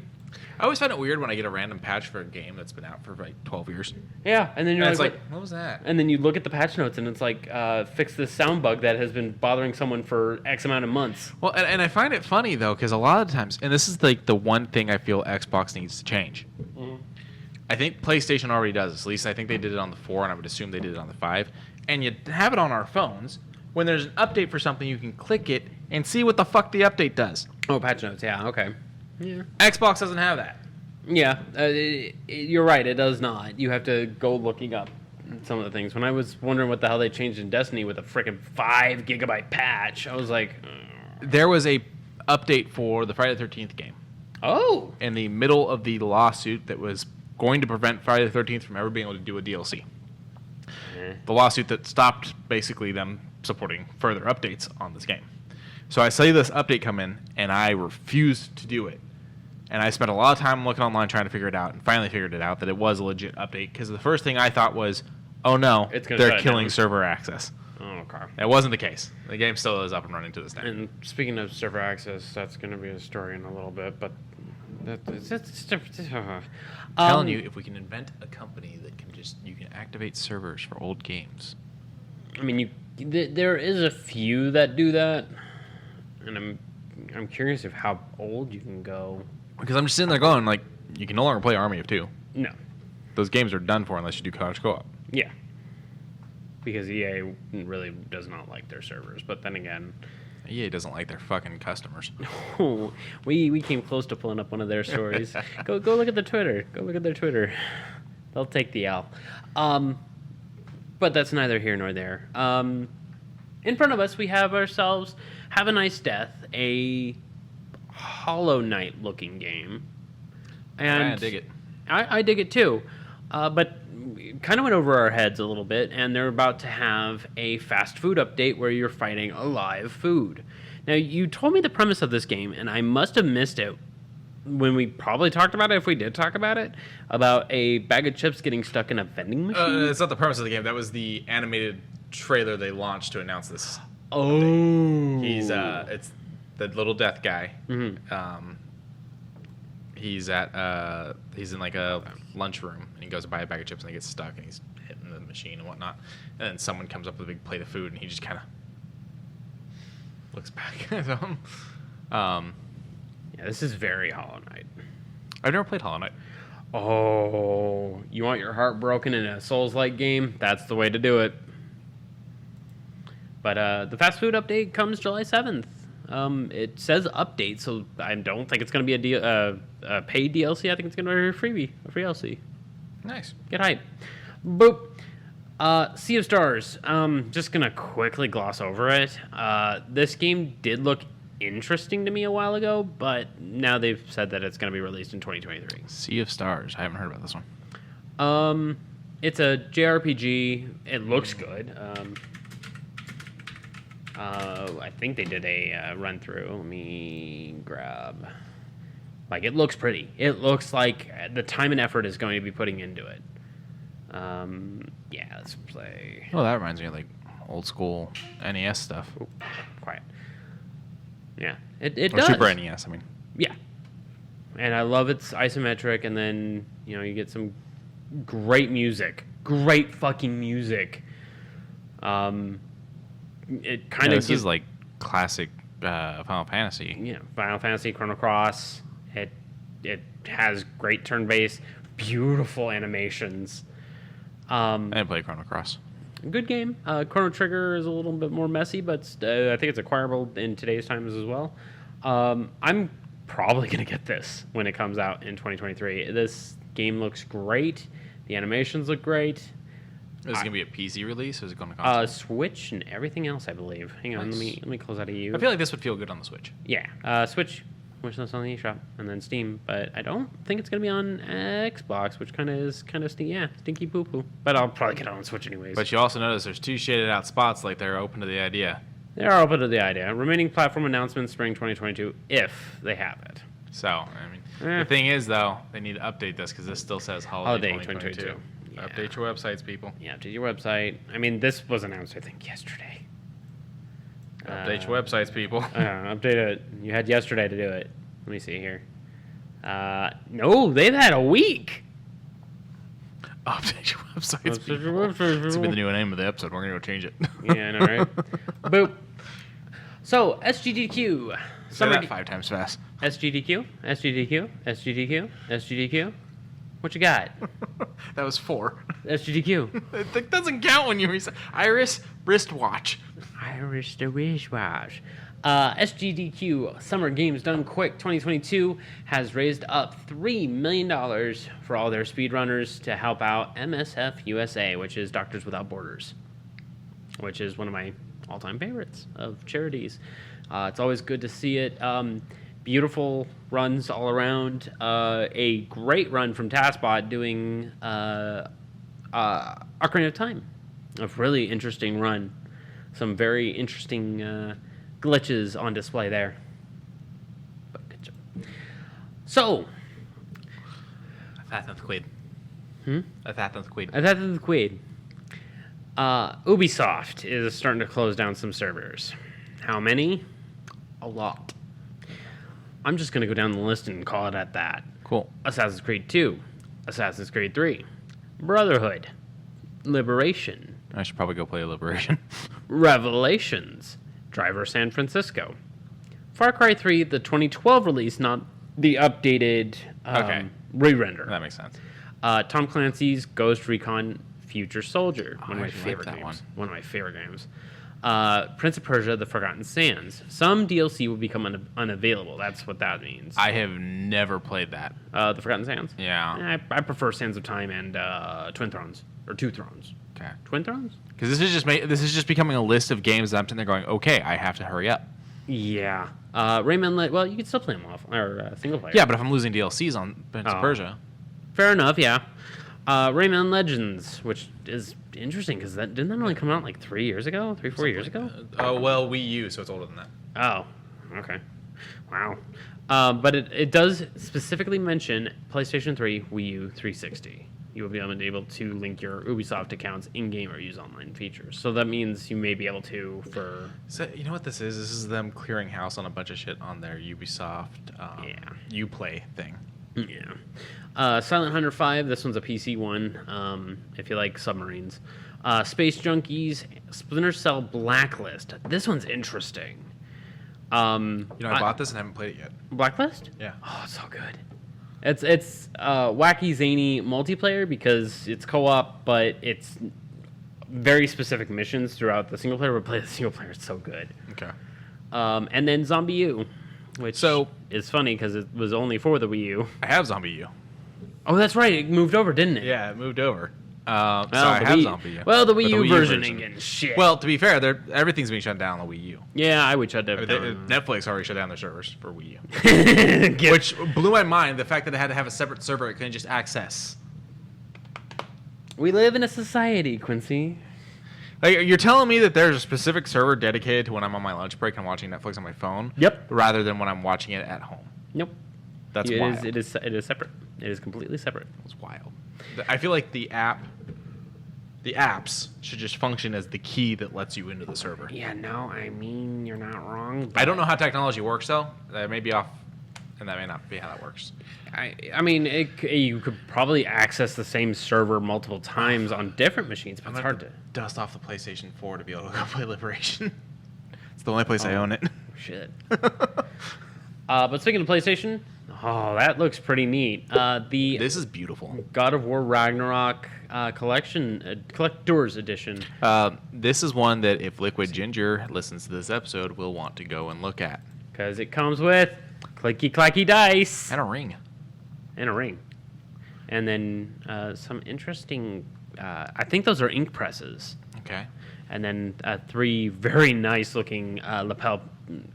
I always find it weird when I get a random patch for a game that's been out for like 12 years. Yeah, and then you're like, what was that? And then you look at the patch notes, and it's like, fix this sound bug that has been bothering someone for X amount of months. Well, and I find it funny, though, because a lot of times, and this is like the one thing I feel Xbox needs to change. Mm-hmm. I think PlayStation already does this. At least I think they did it on the 4, and I would assume they did it on the 5. And you have it on our phones. When there's an update for something, you can click it and see what the fuck the update does. Oh, patch notes, yeah, okay. Yeah. Xbox doesn't have that. Yeah, you're right, it does not. You have to go looking up some of the things. When I was wondering what the hell they changed in Destiny with a freaking 5 gigabyte patch, I was like... There was a update for the Friday the 13th game. Oh! In the middle of the lawsuit that was going to prevent Friday the 13th from ever being able to do a DLC. The lawsuit that stopped basically them supporting further updates on this game. So I see this update come in, and I refused to do it. And I spent a lot of time looking online trying to figure it out, and finally figured it out that it was a legit update. Because the first thing I thought was, oh no, they're killing server access. Oh, okay. That wasn't the case. The game still is up and running to this day. And speaking of server access, that's going to be a story in a little bit, but Telling you, if we can invent a company that you can activate servers for old games. I mean, there is a few that do that, and I'm curious of how old you can go. Because I'm just sitting there going, like, you can no longer play Army of Two. No. Those games are done for unless you do couch co-op. Yeah. Because EA really does not like their servers, but then again... EA doesn't like their fucking customers. Oh, we came close to pulling up one of their stories. Go look at the Twitter. Go look at their Twitter. They'll take the L. But that's neither here nor there. In front of us, we have ourselves Have a Nice Death, a Hollow Knight looking game. And I dig it. I dig it too. But kind of went over our heads a little bit, and they're about to have a fast food update where you're fighting a live food. Now, you told me the premise of this game, and I must have missed it when we probably talked about it, if we did talk about it, about a bag of chips getting stuck in a vending machine. It's not the premise of the game. That was the animated trailer they launched to announce this. Oh. Update. It's the little death guy. Mm-hmm. He's in like a lunchroom, and he goes to buy a bag of chips, and he gets stuck, and he's hitting the machine and whatnot. And then someone comes up with a big plate of food, and he just kind of looks back at him. Yeah, this is very Hollow Knight. I've never played Hollow Knight. Oh, you want your heart broken in a Souls-like game? That's the way to do it. But the fast food update comes July 7th. It says update, so I don't think it's going to be a paid DLC. I think it's going to be a free DLC. Nice. Get hype. Boop. Sea of Stars. Just going to quickly gloss over it. This game did look interesting to me a while ago, but now they've said that it's going to be released in 2023. Sea of Stars. I haven't heard about this one. It's a JRPG. It looks good. I think they did a run through. Let me grab. Like, it looks pretty. It looks like the time and effort is going to be putting into it. Yeah, let's play. Oh, that reminds me of like old school NES stuff. Ooh, quiet. Yeah, it or does. Super NES, I mean. Yeah, and I love its isometric, and then you get some great music, great fucking music. It kind of this is like classic Final Fantasy. Yeah, Final Fantasy, Chrono Cross. It has great turn-based, beautiful animations. I didn't play Chrono Cross. Good game. Chrono Trigger is a little bit more messy, but I think it's acquirable in today's times as well. I'm probably going to get this when it comes out in 2023. This game looks great. The animations look great. Is it going to be a PC release, or is it going to console? Switch and everything else, I believe. Hang on, Nice. let me close out of you. I feel like this would feel good on the Switch. Yeah, Switch, which is on the eShop, and then Steam. But I don't think it's going to be on Xbox, which kind of stinky poo-poo. But I'll probably get it on Switch anyways. But you also notice there's two shaded out spots, like they're open to the idea. They are open to the idea. Remaining platform announcements spring 2022, if they have it. So, I mean, the thing is, though, they need to update this because this still says holiday 2022. Yeah. Update your websites, people. Yeah, update your website. I mean, this was announced, I think, yesterday. Update your websites, people. Update it. You had yesterday to do it. Let me see here. No, they've had a week. Update your websites, Update your people. websites, This will be people. the new name of the episode. We're going to go change it. Yeah, I know, right? Boop. So, SGDQ. Say that 5 times fast. SGDQ, SGDQ, SGDQ, SGDQ. What you got? That was 4. SGDQ. That doesn't count when you reset. Iris wristwatch. Irish the wristwatch. SGDQ Summer Games Done Quick 2022 has raised up $3 million for all their speedrunners to help out MSF USA, which is Doctors Without Borders, which is one of my all-time favorites of charities. It's always good to see it. Beautiful runs all around. A great run from TaskBot doing Ocarina of Time. A really interesting run. Some very interesting glitches on display there. But good job. So, Athath Quaid. Athath Quaid. Athath the Quaid. Ubisoft is starting to close down some servers. How many? A lot. I'm just going to go down the list and call it at that. Cool. Assassin's Creed 2. Assassin's Creed 3. Brotherhood. Liberation. I should probably go play Liberation. Revelations. Driver San Francisco. Far Cry 3, the 2012 release, not the updated re-render. That makes sense. Tom Clancy's Ghost Recon Future Soldier. Oh, One of my I actually like favorite that games. one. One of my favorite games. Prince of Persia, The Forgotten Sands. Some DLC will become unavailable. That's what that means. I have never played that. The Forgotten Sands? Yeah. I prefer Sands of Time and Twin Thrones. Or Two Thrones. Okay. Twin Thrones? Because this is just becoming a list of games that I'm sitting there going, okay, I have to hurry up. Yeah. Rayman, well, you can still play them off, or single player. Yeah, but if I'm losing DLCs on Prince of Persia. Fair enough, yeah. Rayman Legends, which is interesting, because didn't that only come out like 4 years ago? Oh, well, Wii U, so it's older than that. Oh, okay. Wow. But it does specifically mention PlayStation 3, Wii U, 360. You will be able to link your Ubisoft accounts in-game or use online features. So that means you may be able to for... So, you know what this is? This is them clearing house on a bunch of shit on their Ubisoft Uplay thing. Yeah. Silent Hunter 5, this one's a PC one, if you like submarines. Space Junkies, Splinter Cell Blacklist. This one's interesting. I bought this and haven't played it yet. Blacklist? Yeah. Oh, it's so good. It's wacky, zany multiplayer because it's co-op, but it's very specific missions throughout the single player. But play the single player, it's so good. Okay. And then Zombie U, which is funny because it was only for the Wii U. I have Zombie U. Oh, that's right. It moved over, didn't it? Yeah, it moved over. So I have Zombie U. Well, the Wii But U version ain't getting shit. Well, to be fair, everything's being shut down on the Wii U. Yeah, I would shut that down. Netflix already shut down their servers for Wii U. Which blew my mind, the fact that it had to have a separate server it couldn't just access. We live in a society, Quincy. Like, you're telling me that there's a specific server dedicated to when I'm on my lunch break and watching Netflix on my phone? Yep. Rather than when I'm watching it at home? Nope. That's wild. It is separate. It is completely separate. It's wild. I feel like the apps should just function as the key that lets you into the server. Yeah, no, I mean, you're not wrong. I don't know how technology works, though. That may be off, and that may not be how that works. I mean, you could probably access the same server multiple times on different machines, but it's hard to dust off the PlayStation 4 to be able to go play Liberation. It's the only place I own it. Shit. But speaking of PlayStation, that looks pretty neat. This is beautiful. God of War Ragnarok Collector's Edition. This is one that if Liquid Ginger listens to this episode, we'll want to go and look at. Because it comes with clicky clacky dice. And a ring. And then some interesting, I think those are ink presses. Okay. And then 3 very nice looking lapel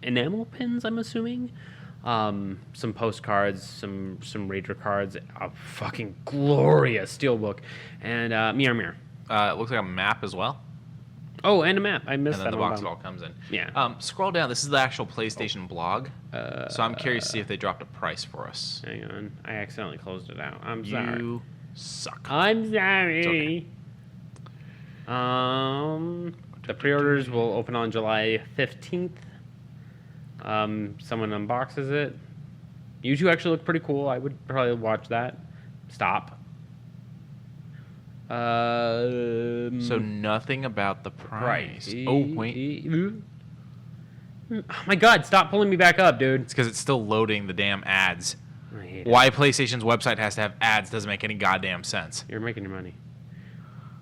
enamel pins, I'm assuming. Some postcards, some Rager cards, a fucking glorious steelbook, and mirror. It looks like a map as well. Oh, and a map. I missed and then that the one. box it all comes in. Yeah. Scroll down. This is the actual PlayStation blog. So I'm curious to see if they dropped a price for us. Hang on. I accidentally closed it out. I'm sorry. You suck. I'm sorry. It's okay. The pre-orders will open on July 15th. Someone unboxes it. You two actually look pretty cool. I would probably watch that. Stop. So nothing about the price. Oh, wait. Oh my God, stop pulling me back up, dude. It's because it's still loading the damn ads. I hate Why PlayStation's website has to have ads doesn't make any goddamn sense. You're making your money.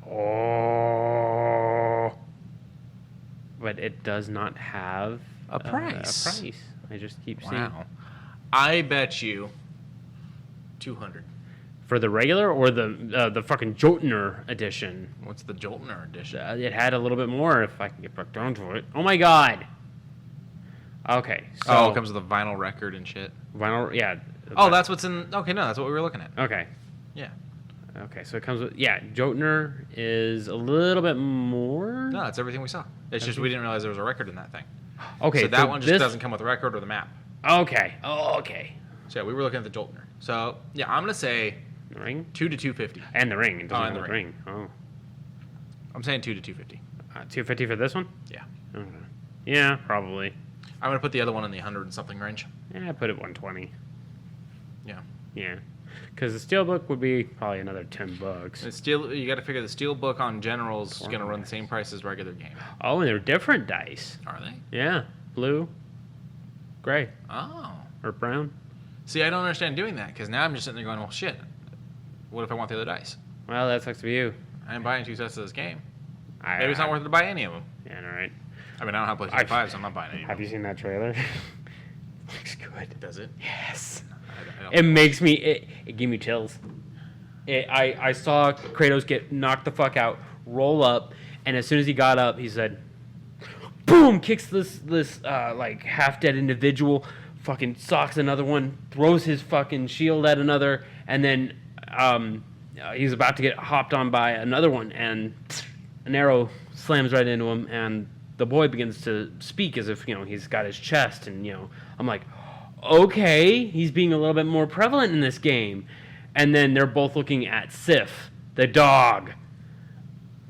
Oh. But it does not have a price. I just keep seeing. Wow. I bet you 200. For the regular or the fucking Jotner edition? What's the Joltener edition? It had a little bit more if I can get back down to it. Oh my God. Okay. So it comes with a vinyl record and shit. Vinyl, yeah. Oh, that's what's in. Okay, no, that's what we were looking at. Okay. Yeah. Okay, so it comes with Jotner is a little bit more. No, it's everything we saw. It's just we didn't realize there was a record in that thing. Okay, so that one just doesn't come with a record or the map. Okay. Oh, okay. So yeah, we were looking at the Joltner. So yeah, I'm gonna say The ring 2 to 250. and the ring. It doesn't and have the the ring. Oh, I'm saying 2 to 250. 250 for this one. Yeah. Okay. Yeah, probably. I'm gonna put the other one in the 100 and something range. Yeah, I put it 120. Yeah. Yeah, because the steelbook would be probably another $10. And still, you got to figure the steel book on generals is gonna run the same price as regular game. Oh, and they're different dice. Are they? Yeah, blue, gray, Oh. or brown. See, I don't understand doing that because now I'm just sitting there going, well, shit. What if I want the other dice? Well, that sucks for you. I didn't buy 2 sets of this game. I, Maybe it's not worth it to buy any of them. Yeah, all right. I mean, I don't have PlayStation 5, so I'm not buying any of them. Have you seen that trailer? Looks good. Does it? Yes. I don't It makes me. It gave me chills. I saw Kratos get knocked the fuck out, roll up, and as soon as he got up, he said, "Boom!" Kicks this like half dead individual, fucking socks another one, throws his fucking shield at another, and then he's about to get hopped on by another one, and an arrow slams right into him, and the boy begins to speak as if he's got his chest, and I'm like, okay, he's being a little bit more prevalent in this game. And then they're both looking at Sif, the dog.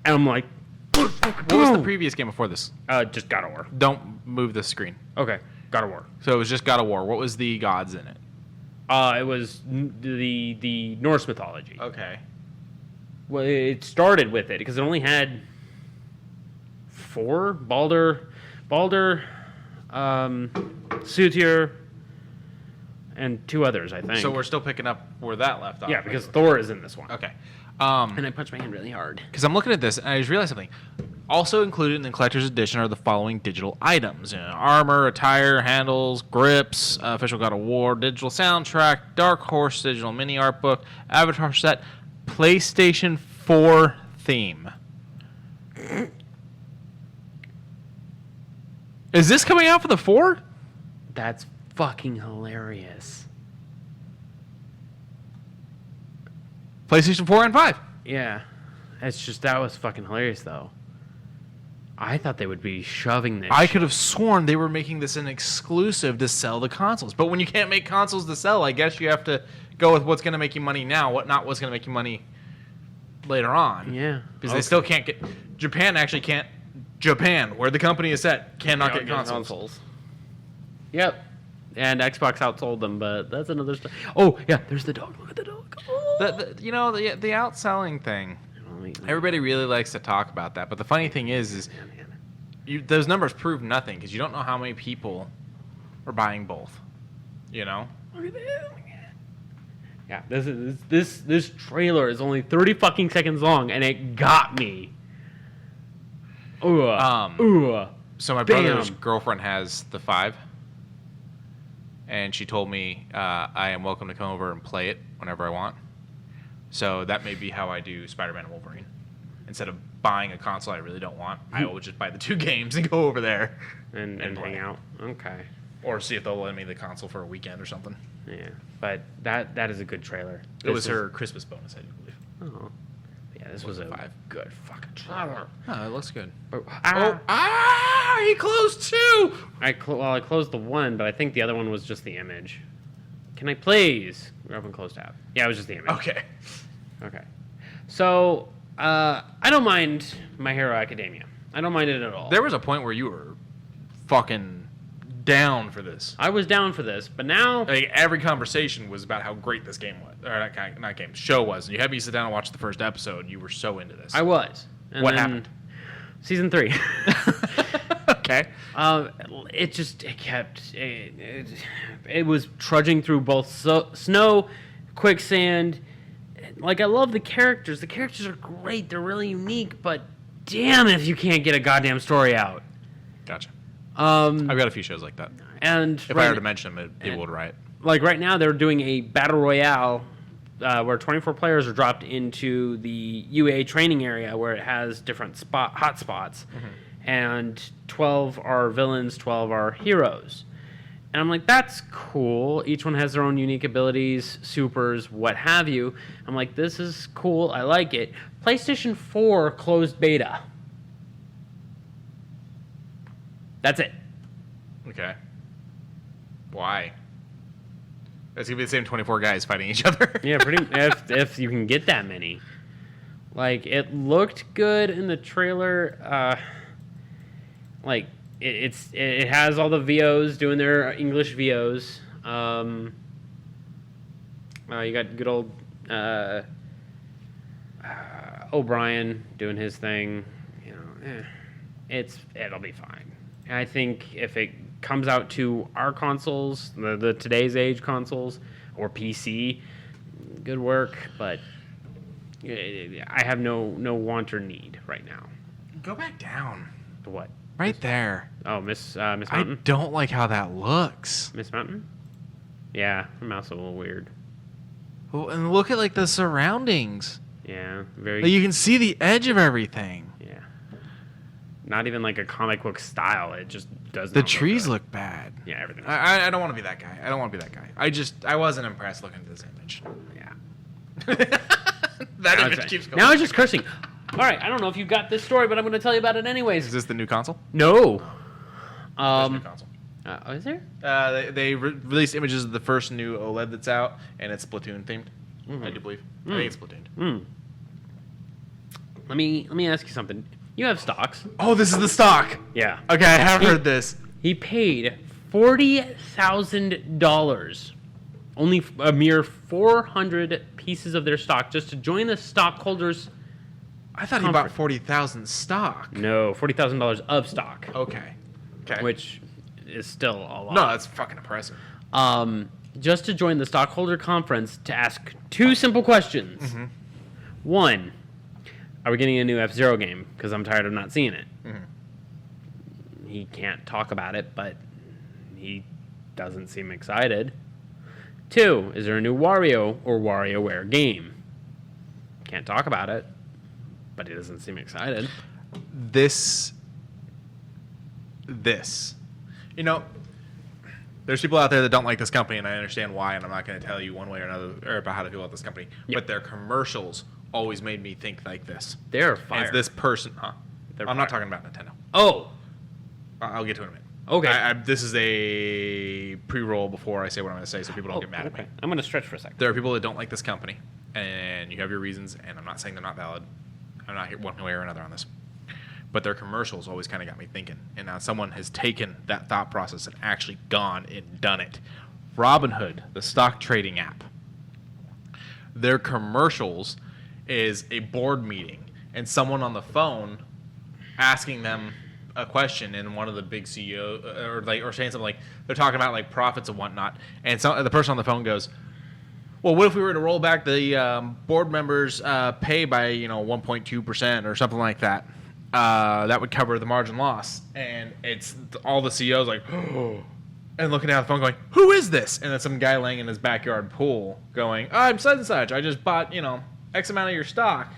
And I'm like, What was the previous game before this? Just God of War. Don't move the screen. Okay, God of War. So it was just God of War. What was the gods in it? It was the Norse mythology. Okay. Well, it started with it because it only had 4: Baldur, Sutir, and 2 others, I think. So we're still picking up where that left off. yeah, because Thor is in this one. Okay. And I punched my hand really hard. Because I'm looking at this and I just realized something. Also included in the collector's edition are the following digital items: armor, attire, handles, grips, official God of War, digital soundtrack, Dark Horse digital mini art book, avatar set, PlayStation 4 theme. Is this coming out for the 4? That's fucking hilarious. PlayStation 4 and 5. Yeah. It's just, that was fucking hilarious, though. I thought they would be shoving this. I could have sworn they were making this an exclusive to sell the consoles. But when you can't make consoles to sell, I guess you have to go with what's going to make you money now, what's going to make you money later on. Yeah. Because they still can't get... Japan actually can't... Japan, where the company is set, cannot get Get consoles. Yep. And Xbox outsold them, but that's another story. Oh, yeah, there's the dog. Look at the dog. Oh. The outselling thing. Everybody really likes to talk about that, but the funny thing is those numbers prove nothing because you don't know how many people are buying both. Look at this. Yeah, this trailer is only 30 fucking seconds long, and it got me. Ooh. So my brother's girlfriend has the 5, and she told me I am welcome to come over and play it whenever I want. So that may be how I do Spider-Man and Wolverine. Instead of buying a console I really don't want, I will just buy the 2 games and go over there and hang out. Okay. Or see if they'll let me the console for a weekend or something. Yeah, but that is a good trailer. It was her Christmas bonus, I do believe. Oh. Yeah, this was a 5. good fucking trailer. Oh, it looks good. He closed 2! I closed the one, but I think the other one was just the image. Can I please open close tab? Yeah, it was just the image. Okay. So, I don't mind My Hero Academia. I don't mind it at all. There was a point where you were fucking down for this. I was down for this, but now... Like, every conversation was about how great this game was. Or not game, show was. And you had me sit down and watch the first episode. You were so into this. I was. And what happened? Season 3. Okay. It was trudging through both snow, quicksand. Like, I love the characters. The characters are great. They're really unique, but damn if you can't get a goddamn story out. Gotcha. I've got a few shows like that. And if I were to mention them, it would riot. Like right now, they're doing a battle royale where 24 players are dropped into the UA training area where it has different hotspots, and 12 are villains, 12 are heroes. And I'm like, that's cool. Each one has their own unique abilities, supers, what have you. I'm like, this is cool. I like it. PlayStation 4 closed beta. That's it. Okay. Why? It's gonna be the same 24 guys fighting each other. Yeah, pretty. If you can get that many. Like, it looked good in the trailer. Like, it has all the VOs doing their English VOs. You got good old O'Brien doing his thing. You know, it'll be fine. And I think if it comes out to our consoles, the today's age consoles, or PC, good work. But I have no want or need right now. Go back down. To what? Right there. Oh, Miss Mountain? I don't like how that looks. Miss Mountain? Yeah, her mouth's a little weird. Well, and look at like the surroundings. Yeah, very. Like, you can see the edge of everything. Yeah. Not even like a comic book style. It just doesn't. The trees look bad. Yeah, everything. I don't want to be that guy. I don't want to be that guy. I wasn't impressed looking at this image. Yeah. That image keeps going. Now I'm just cursing. All right, I don't know if you got this story, but I'm going to tell you about it anyways. Is this the new console? No. There's a new console. Is there? They released images of the first new OLED that's out, and it's Splatoon themed. I do believe. I think it's Splatoon. Let me ask you something. You have stocks. Oh, this is the stock. Yeah. Okay, I have heard this. He paid $40,000, only a mere 400 pieces of their stock, just to join the stockholders. I thought he bought 40,000 stock. No, $40,000 of stock. Okay. Which is still a lot. No, that's fucking impressive. Just to join the stockholder conference to ask two simple questions. Mm-hmm. One, are we getting a new F-Zero game? Because I'm tired of not seeing it. Mm-hmm. He can't talk about it, but he doesn't seem excited. Two, is there a new Wario or WarioWare game? Can't talk about it, but he doesn't seem excited. This. You know, there's people out there that don't like this company, and I understand why, and I'm not going to tell you one way or another or about how to feel about this company. Yep. But their commercials always made me think like this. They're fire. It's this person, huh? They're I'm fire. not talking about Nintendo. Oh. I'll get to it in a minute. Okay. This is a pre-roll before I say what I'm going to say, so people don't get mad at me. I'm going to stretch for a second. There are people that don't like this company, and you have your reasons, and I'm not saying they're not valid. I'm not here one way or another on this. But their commercials always kind of got me thinking. And now someone has taken that thought process and actually gone and done it. Robinhood, the stock trading app, their commercials is a board meeting and someone on the phone asking them a question, and one of the big CEO or saying something like they're talking about like profits and whatnot, and the person on the phone goes, well, what if we were to roll back the board members' pay by 1.2% or something like that? That would cover the margin loss. And it's all the CEOs like, oh, and looking down at the phone going, who is this? And then some guy laying in his backyard pool going, I'm such and such. I just bought X amount of your stock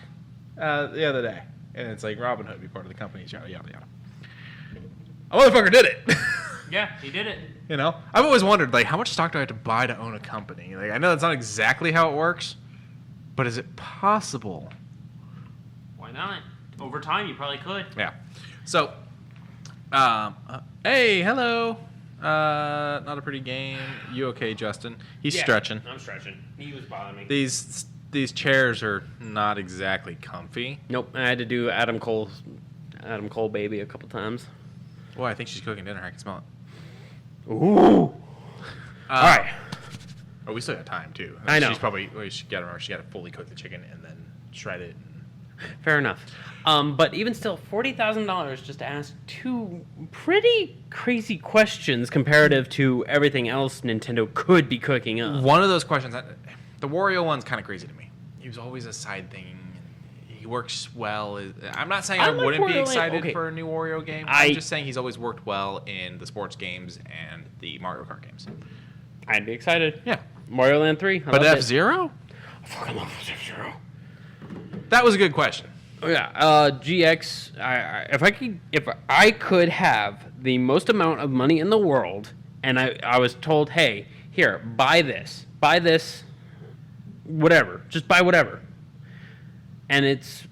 the other day. And it's like Robinhood be part of the company, yada yada yada. A motherfucker did it. Yeah, he did it. I've always wondered, like, how much stock do I have to buy to own a company? Like, I know that's not exactly how it works, but is it possible? Why not? Over time, you probably could. Yeah. So, hey, hello. Not a pretty game. You okay, Justin? He's stretching. I'm stretching. He was bothering me. These chairs are not exactly comfy. Nope. I had to do Adam Cole baby a couple times. Boy, I think she's cooking dinner. I can smell it. Ooh. All right. Oh, we still got time too. I know. She got to fully cook the chicken and then shred it. Fair enough. But even still, $40,000 just to ask two pretty crazy questions comparative to everything else Nintendo could be cooking up. One of those questions, the Wario one's kind of crazy to me. He was always a side thing. He works well. I'm not saying I wouldn't be excited for a new Wario game. I'm just saying he's always worked well in the sports games and the Mario Kart games. I'd be excited. Yeah. Mario Land 3. But F-Zero? I fucking love F-Zero. That was a good question. Oh, yeah. GX, if I could have the most amount of money in the world and I was told, hey, here, buy this, whatever, just buy whatever. And it's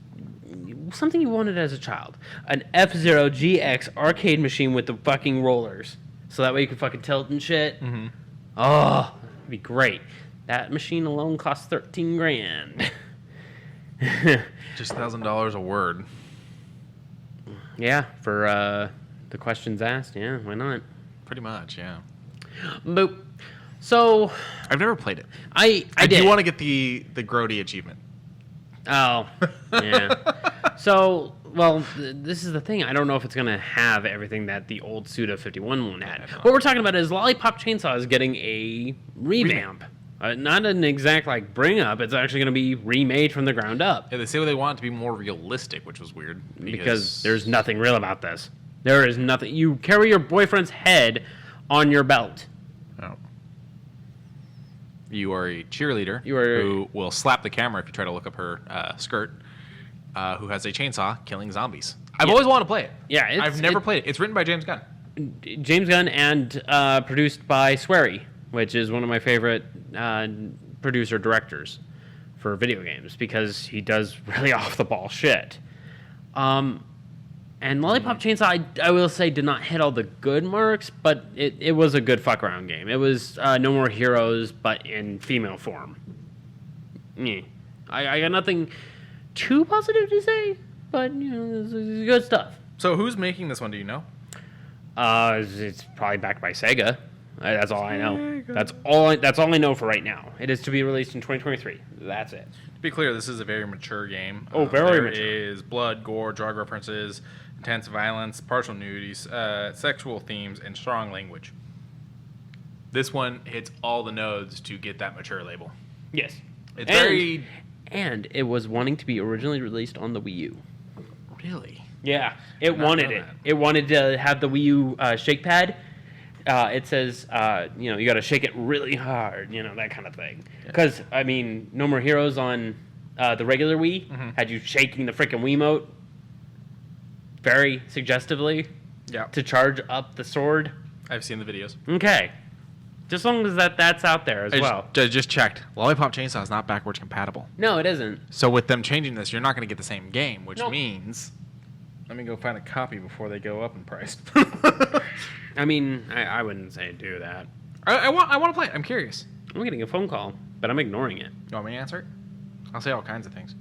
something you wanted as a child. An F-Zero GX arcade machine with the fucking rollers. So that way you can fucking tilt and shit. Mm-hmm. Oh, it'd be great. That machine alone costs $13,000. Just $1,000 a word. Yeah, for the questions asked. Yeah, why not? Pretty much, yeah. Boop. So I've never played it. I do did want to get the Grody achievement. Oh, yeah. So, well, this is the thing. I don't know if it's going to have everything that the old Suda 51 one had. What we're talking about is Lollipop Chainsaw is getting a revamp. Not an exact, like, bring up. It's actually going to be remade from the ground up. Yeah, they say they want it to be more realistic, which was weird. Because there's nothing real about this. There is nothing. You carry your boyfriend's head on your belt. Oh. You are a cheerleader who will slap the camera if you try to look up her skirt, who has a chainsaw killing zombies. I've always wanted to play it. Yeah, I've never played it. It's written by James Gunn. James Gunn and produced by Swery, which is one of my favorite producer-directors for video games because he does really off-the-ball shit. And Lollipop Chainsaw, I will say, did not hit all the good marks, but it was a good fuck-around game. It was No More Heroes, but in female form. I got nothing too positive to say, but, you know, it's good stuff. So who's making this one, do you know? It's probably backed by Sega. That's all I know. That's all I know for right now. It is to be released in 2023. That's it. To be clear, this is a very mature game. Oh, very mature. There is blood, gore, drug references, intense violence, partial nudities, sexual themes, and strong language. This one hits all the nodes to get that mature label. Yes. And it was wanting to be originally released on the Wii U. Really? Yeah, it wanted it. It wanted to have the Wii U shake pad. It says, you got to shake it really hard, that kind of thing. Because, I mean, No More Heroes on the regular Wii had you shaking the freaking Wiimote very suggestively to charge up the sword. I've seen the videos. Okay. Just as long as that's out there as well. Just checked. Lollipop Chainsaw is not backwards compatible. No, it isn't. So with them changing this, you're not going to get the same game, which means... Let me go find a copy before they go up in price. I mean, I wouldn't say do that. I want to play it. I'm curious. I'm getting a phone call, but I'm ignoring it. You want me to answer it? I'll say all kinds of things.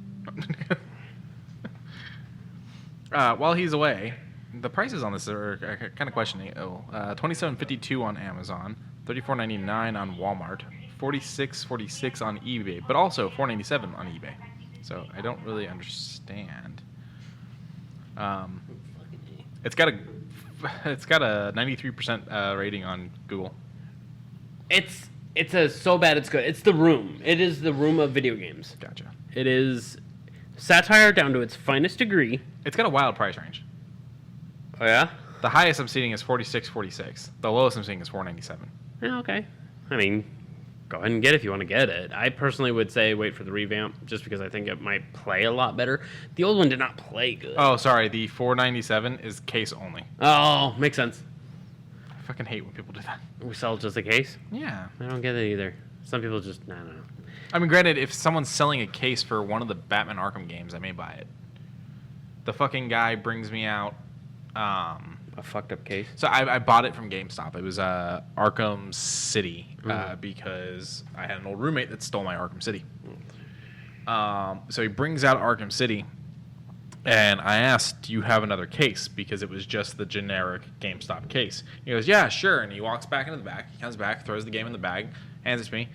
While he's away, the prices on this are kind of questioning. $27.52 on Amazon, $34.99 on Walmart, $46.46 on eBay, but also $4.97 on eBay. So I don't really understand. It's got a 93% rating on Google. It's so bad it's good. It's The Room. It is the Room of video games. Gotcha. It is satire down to its finest degree. It's got a wild price range. Oh yeah? The highest I'm seeing is $46.46. The lowest I'm seeing is $4.97. Yeah, okay. I mean, go ahead and get it if you want to get it. I personally would say wait for the revamp just because I think it might play a lot better. The old one did not play good. Oh, sorry. The $4.97 is case only. Oh, makes sense. I fucking hate when people do that. We sell just a case? Yeah. I don't get it either. Some people just, I don't know. I mean, granted, if someone's selling a case for one of the Batman Arkham games, I may buy it. The fucking guy brings me out... a fucked up case? So I bought it from GameStop. It was Arkham City because I had an old roommate that stole my Arkham City. So he brings out Arkham City, and I asked, do you have another case? Because it was just the generic GameStop case. He goes, yeah, sure. And he walks back into the back. He comes back, throws the game in the bag, hands it to me,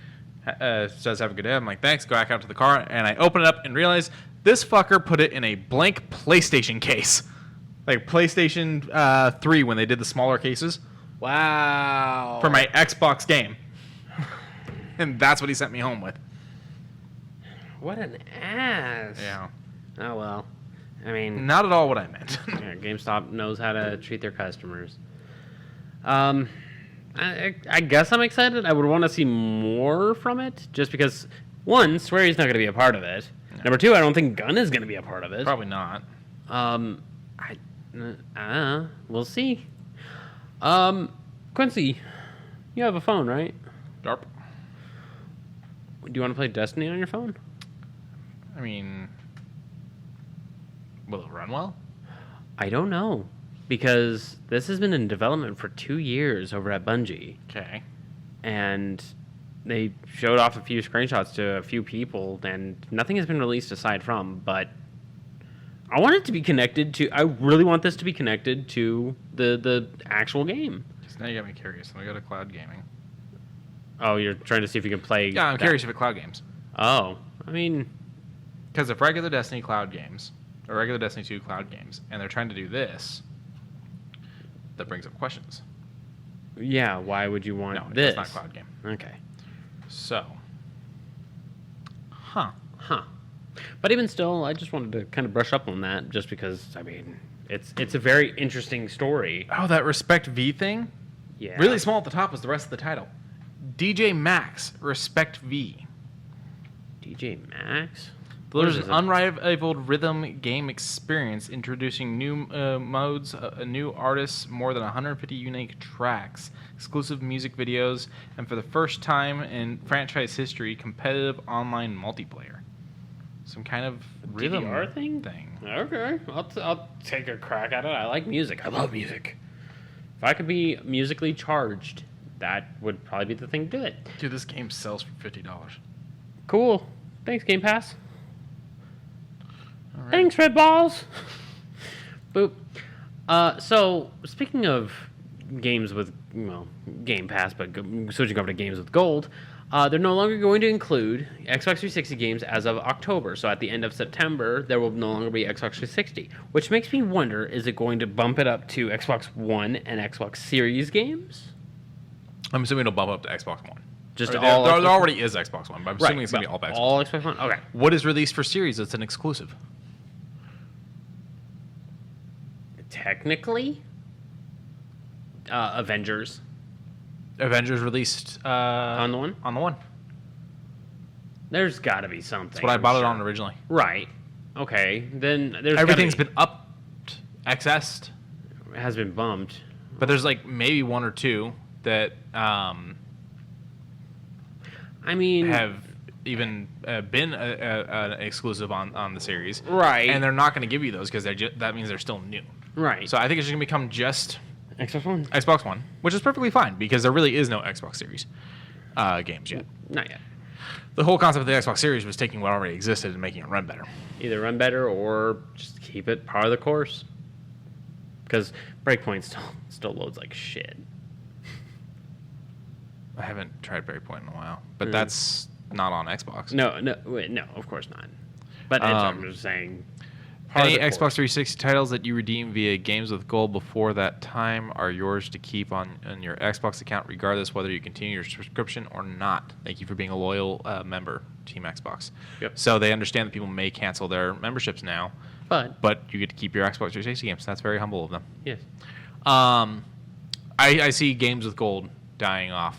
says, have a good day. I'm like, thanks. Go back out to the car. And I open it up and realize this fucker put it in a blank PlayStation case. Like PlayStation 3 when they did the smaller cases. Wow. For my Xbox game. And that's what he sent me home with. What an ass. Yeah. Oh, well. I mean... Not at all what I meant. Yeah, GameStop knows how to treat their customers. I guess I'm excited. I would want to see more from it. Just because, one, Swery's not going to be a part of it. No. Number two, I don't think Gunn is going to be a part of it. Probably not. We'll see. Quincy, You have a phone, right? Darp. Do you want to play Destiny on your phone? I mean, will it run well? I don't know. Because this has been in development for 2 years over at Bungie. Okay. And they showed off a few screenshots to a few people, and nothing has been released aside from, but I want it to be connected to... I really want this to be connected to the actual game. Just now you got me curious. Let me go to cloud gaming. Oh, you're trying to see if you can play... Yeah, I'm curious if it cloud games. Oh, I mean... Because if regular Destiny cloud games, or regular Destiny 2 cloud games, and they're trying to do this, that brings up questions. Yeah, why would you want No, this? it's not cloud game. Okay. So. Huh. But even still, I just wanted to kind of brush up on that, just because, I mean, it's a very interesting story. Oh, that Respect V thing? Yeah. Really small at the top was the rest of the title. DJ Max, Respect V. DJ Max? Delivers an unrivaled rhythm game experience, introducing new modes, new artists, more than 150 unique tracks, exclusive music videos, and for the first time in franchise history, competitive online multiplayer. Some kind of rhythm DDR thing? Okay, I'll take a crack at it. I like music. I love music. If I could be musically charged, that would probably be the thing to do it. Dude, this game sells for $50. Cool. Thanks, Game Pass. All right. Thanks, Red Balls. Boop. So, speaking of games with, well, Game Pass, but switching over to games with gold, they're no longer going to include Xbox 360 games as of October. So at the end of September, there will no longer be Xbox 360, which makes me wonder, is it going to bump it up to Xbox One and Xbox Series games? I'm assuming it'll bump up to Xbox One. Just There all Xbox already is Xbox One, but I'm assuming it's going to be all Xbox One. All Xbox One? Okay. What is released for Series that's an exclusive? Technically, Avengers. Avengers released On the one? On the one. There's got to be something. That's what I bought it on originally. Right. Okay. Then there's Everything's been upped, accessed, has been bumped. but there's like maybe one or two that I mean, have even been an exclusive on the series, right? And they're not going to give you those because that means they're still new, right. So I think it's just going to become just Xbox One, which is perfectly fine because there really is no Xbox Series games yet. Not yet. The whole concept of the Xbox Series was taking what already existed and making it run better. Either run better or just keep it par of the course. Because Breakpoint still loads like shit. I haven't tried Breakpoint in a while, but that's not on Xbox. No, of course not. But I'm just saying. Any Xbox 360 titles that you redeem via Games with Gold before that time are yours to keep on your Xbox account, regardless whether you continue your subscription or not. Thank you for being a loyal member, Team Xbox. Yep. So they understand that people may cancel their memberships now, but you get to keep your Xbox 360 games. That's very humble of them. Yes. I see Games with Gold dying off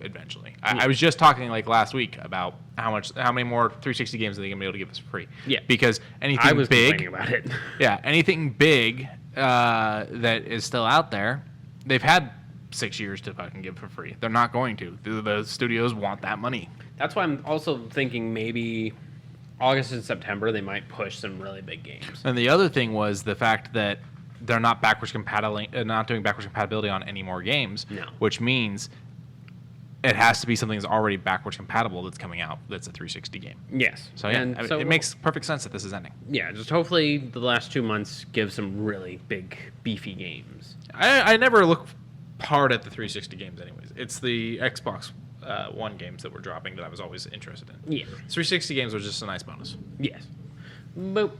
eventually. I was just talking like last week about how many more 360 games are they gonna be able to give us for free? Yeah, because anything I was big complaining about it. Yeah, anything big that is still out there, they've had 6 years to fucking give for free. They're not going to. The studios want that money. That's why I'm also thinking maybe August and September they might push some really big games. And the other thing was the fact that they're not not doing backwards compatibility on any more games. No. Which means it has to be something that's already backwards compatible that's coming out that's a 360 game. Yes. So yeah, it makes perfect sense that this is ending. Yeah, just hopefully the last 2 months give some really big, beefy games. I never look hard at the 360 games anyways. It's the Xbox One games that were dropping that I was always interested in. Yeah. 360 games was just a nice bonus. Yes. Boop.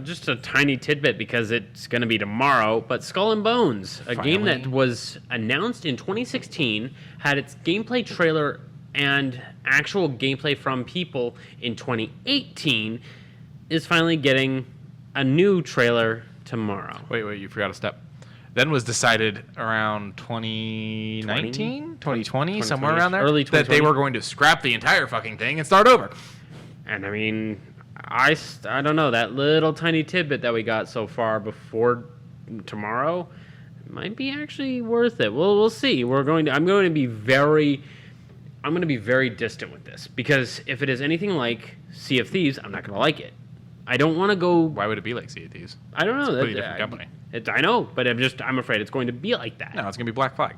Just a tiny tidbit because it's going to be tomorrow, but Skull and Bones, a game that was announced in 2016, had its gameplay trailer and actual gameplay from people in 2018, is finally getting a new trailer tomorrow. Wait, you forgot a step. Then was decided around 2019, 2020, somewhere around there, early that they were going to scrap the entire fucking thing and start over. And I mean, I don't know, that little tiny tidbit that we got so far before tomorrow might be actually worth it. We'll see. I'm going to be very distant with this, because if it is anything like Sea of Thieves, I'm not going to like it. I don't want to go. Why would it be like Sea of Thieves? I don't know. It's a completely different company. I know, but I'm afraid it's going to be like that. No, it's going to be Black Flag.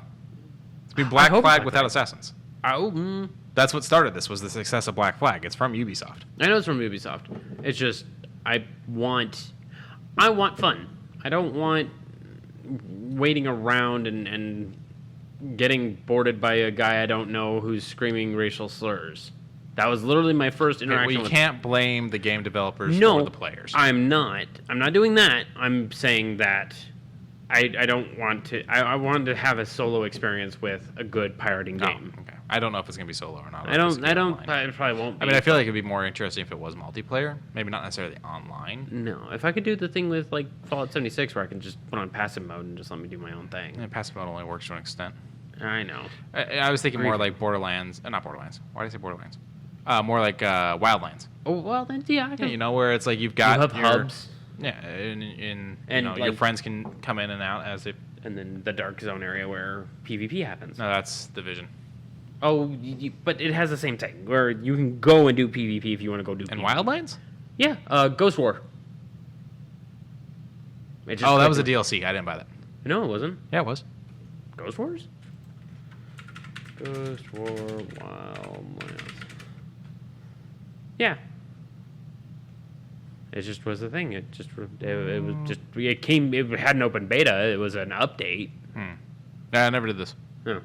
It's going to be Black Flag without assassins. Oh, That's what started this, was the success of Black Flag. It's from Ubisoft. I know it's from Ubisoft. It's just I want fun. I don't want waiting around and getting boarded by a guy I don't know who's screaming racial slurs. That was literally my first interaction. You can't blame the game developers for the players. I'm not doing that. I'm saying that I don't want to. I wanted to have a solo experience with a good pirating game. Okay. I don't know if it's gonna be solo or not. I probably won't be. I mean, I feel like it'd be more interesting if it was multiplayer. Maybe not necessarily online. No, if I could do the thing with like Fallout 76 where I can just put on passive mode and just let me do my own thing. Yeah, passive mode only works to an extent. I know. I was thinking more like Borderlands. Not Borderlands. Why did I say Borderlands? More like Wildlands. Oh, well, then, yeah. You know, where it's like you've got have hubs. Yeah, and like, your friends can come in and out as if. And then the dark zone area where PvP happens. No, that's Division. Oh, but it has the same thing where you can go and do PvP if you want to go do PvP. And Wildlands? Yeah, Ghost War. That was a DLC. I didn't buy that. No, it wasn't. Yeah, it was. Ghost Wars? Ghost War Wildlands. Yeah. It just was the thing. It had an open beta. It was an update. Yeah, I never did this. No.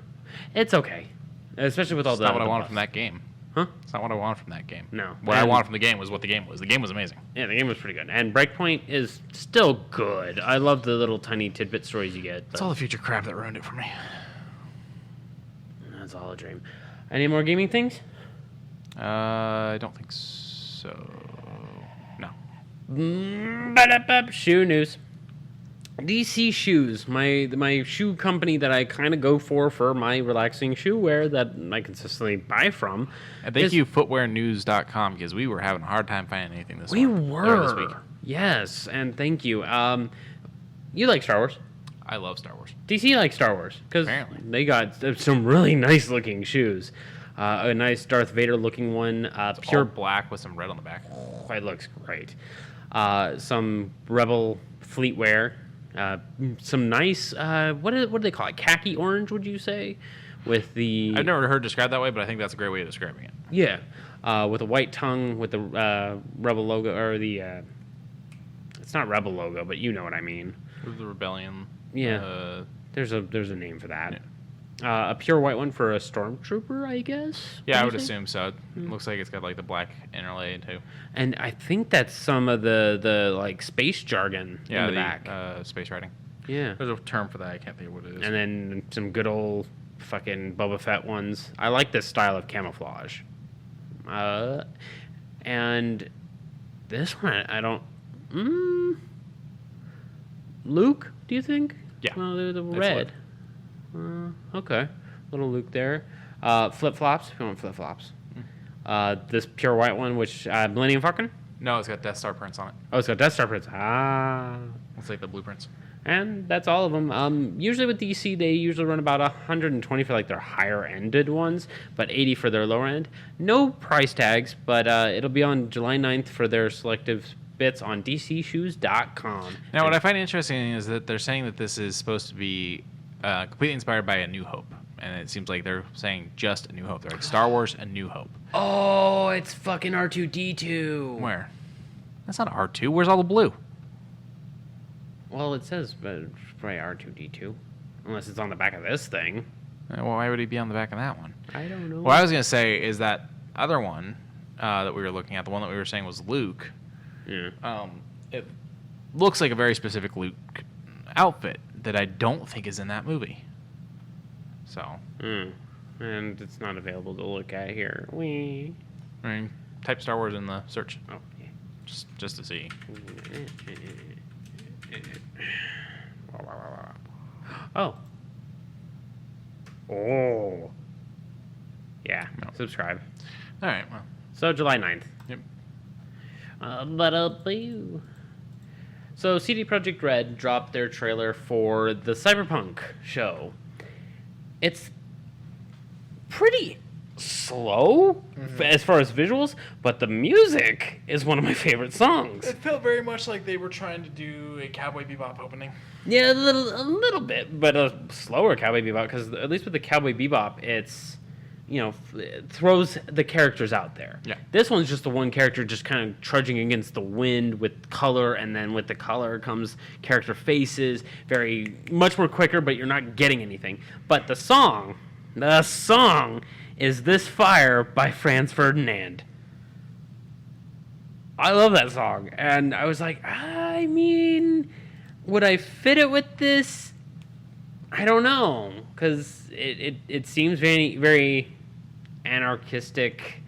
It's okay. Especially with all the... It's not what I wanted from that game. Huh? It's not what I wanted from that game. No. What I wanted from the game was what the game was. The game was amazing. Yeah, the game was pretty good. And Breakpoint is still good. I love the little tiny tidbit stories you get. It's all the future crap that ruined it for me. That's all a dream. Any more gaming things? I don't think so. No. Shoe news. DC Shoes, my shoe company that I kind of go for my relaxing shoe wear that I consistently buy from. And thank you, footwearnews.com, because we were having a hard time finding anything this week. Yes, and thank you. You like Star Wars? I love Star Wars. DC likes Star Wars because they got some really nice looking shoes. A nice Darth Vader looking one, pure all black with some red on the back. Oh, it looks great. Some Rebel fleet wear. Some nice, what do they call it? Khaki orange, would you say? With the... I've never heard it described that way, but I think that's a great way of describing it. Yeah. With a white tongue, with the Rebel logo, or the... it's not Rebel logo, but you know what I mean. The Rebellion. Yeah. There's a name for that. Yeah. A pure white one for a stormtrooper, I guess? Yeah, I would assume so. It looks like it's got like the black interlay too. And I think that's some of the like space jargon in the back. Space writing. Yeah. There's a term for that. I can't think of what it is. And then some good old fucking Boba Fett ones. I like this style of camouflage. And this one, I don't... Luke, do you think? Yeah. Well, the red. Okay. Little Luke there. Flip-flops. If you want flip-flops. This pure white one, which... Millennium Falcon? No, it's got Death Star prints on it. Oh, it's got Death Star prints. It's like the blueprints. And that's all of them. Usually with DC, they usually run about 120 for like their higher-ended ones, but 80 for their lower end. No price tags, but it'll be on July 9th for their selective bits on DCShoes.com. Now, what I find interesting is that they're saying that this is supposed to be completely inspired by A New Hope. And it seems like they're saying just A New Hope. They're like Star Wars, A New Hope. Oh, it's fucking R2-D2. Where? That's not R2. Where's all the blue? Well, it says probably R2-D2. Unless it's on the back of this thing. Well, why would he be on the back of that one? I don't know. What I was going to say is that other one that we were looking at, the one that we were saying was Luke. Yeah. It looks like a very specific Luke outfit that I don't think is in that movie. So. And it's not available to look at here. I mean, type Star Wars in the search. Oh, yeah. Just to see. Oh. Oh. Yeah. No. Subscribe. All right. Well. So July 9th. Yep. So CD Projekt Red dropped their trailer for the Cyberpunk show. It's pretty slow as far as visuals, but the music is one of my favorite songs. It felt very much like they were trying to do a Cowboy Bebop opening. Yeah, a little bit, but a slower Cowboy Bebop, because at least with the Cowboy Bebop, it's, it throws the characters out there. Yeah. This one's just the one character just kind of trudging against the wind with color, and then with the color comes character faces, very much more quicker, but you're not getting anything. But the song is This Fire by Franz Ferdinand. I love that song, and I was like, I mean, would I fit it with this? I don't know, because it seems very, very anarchistic.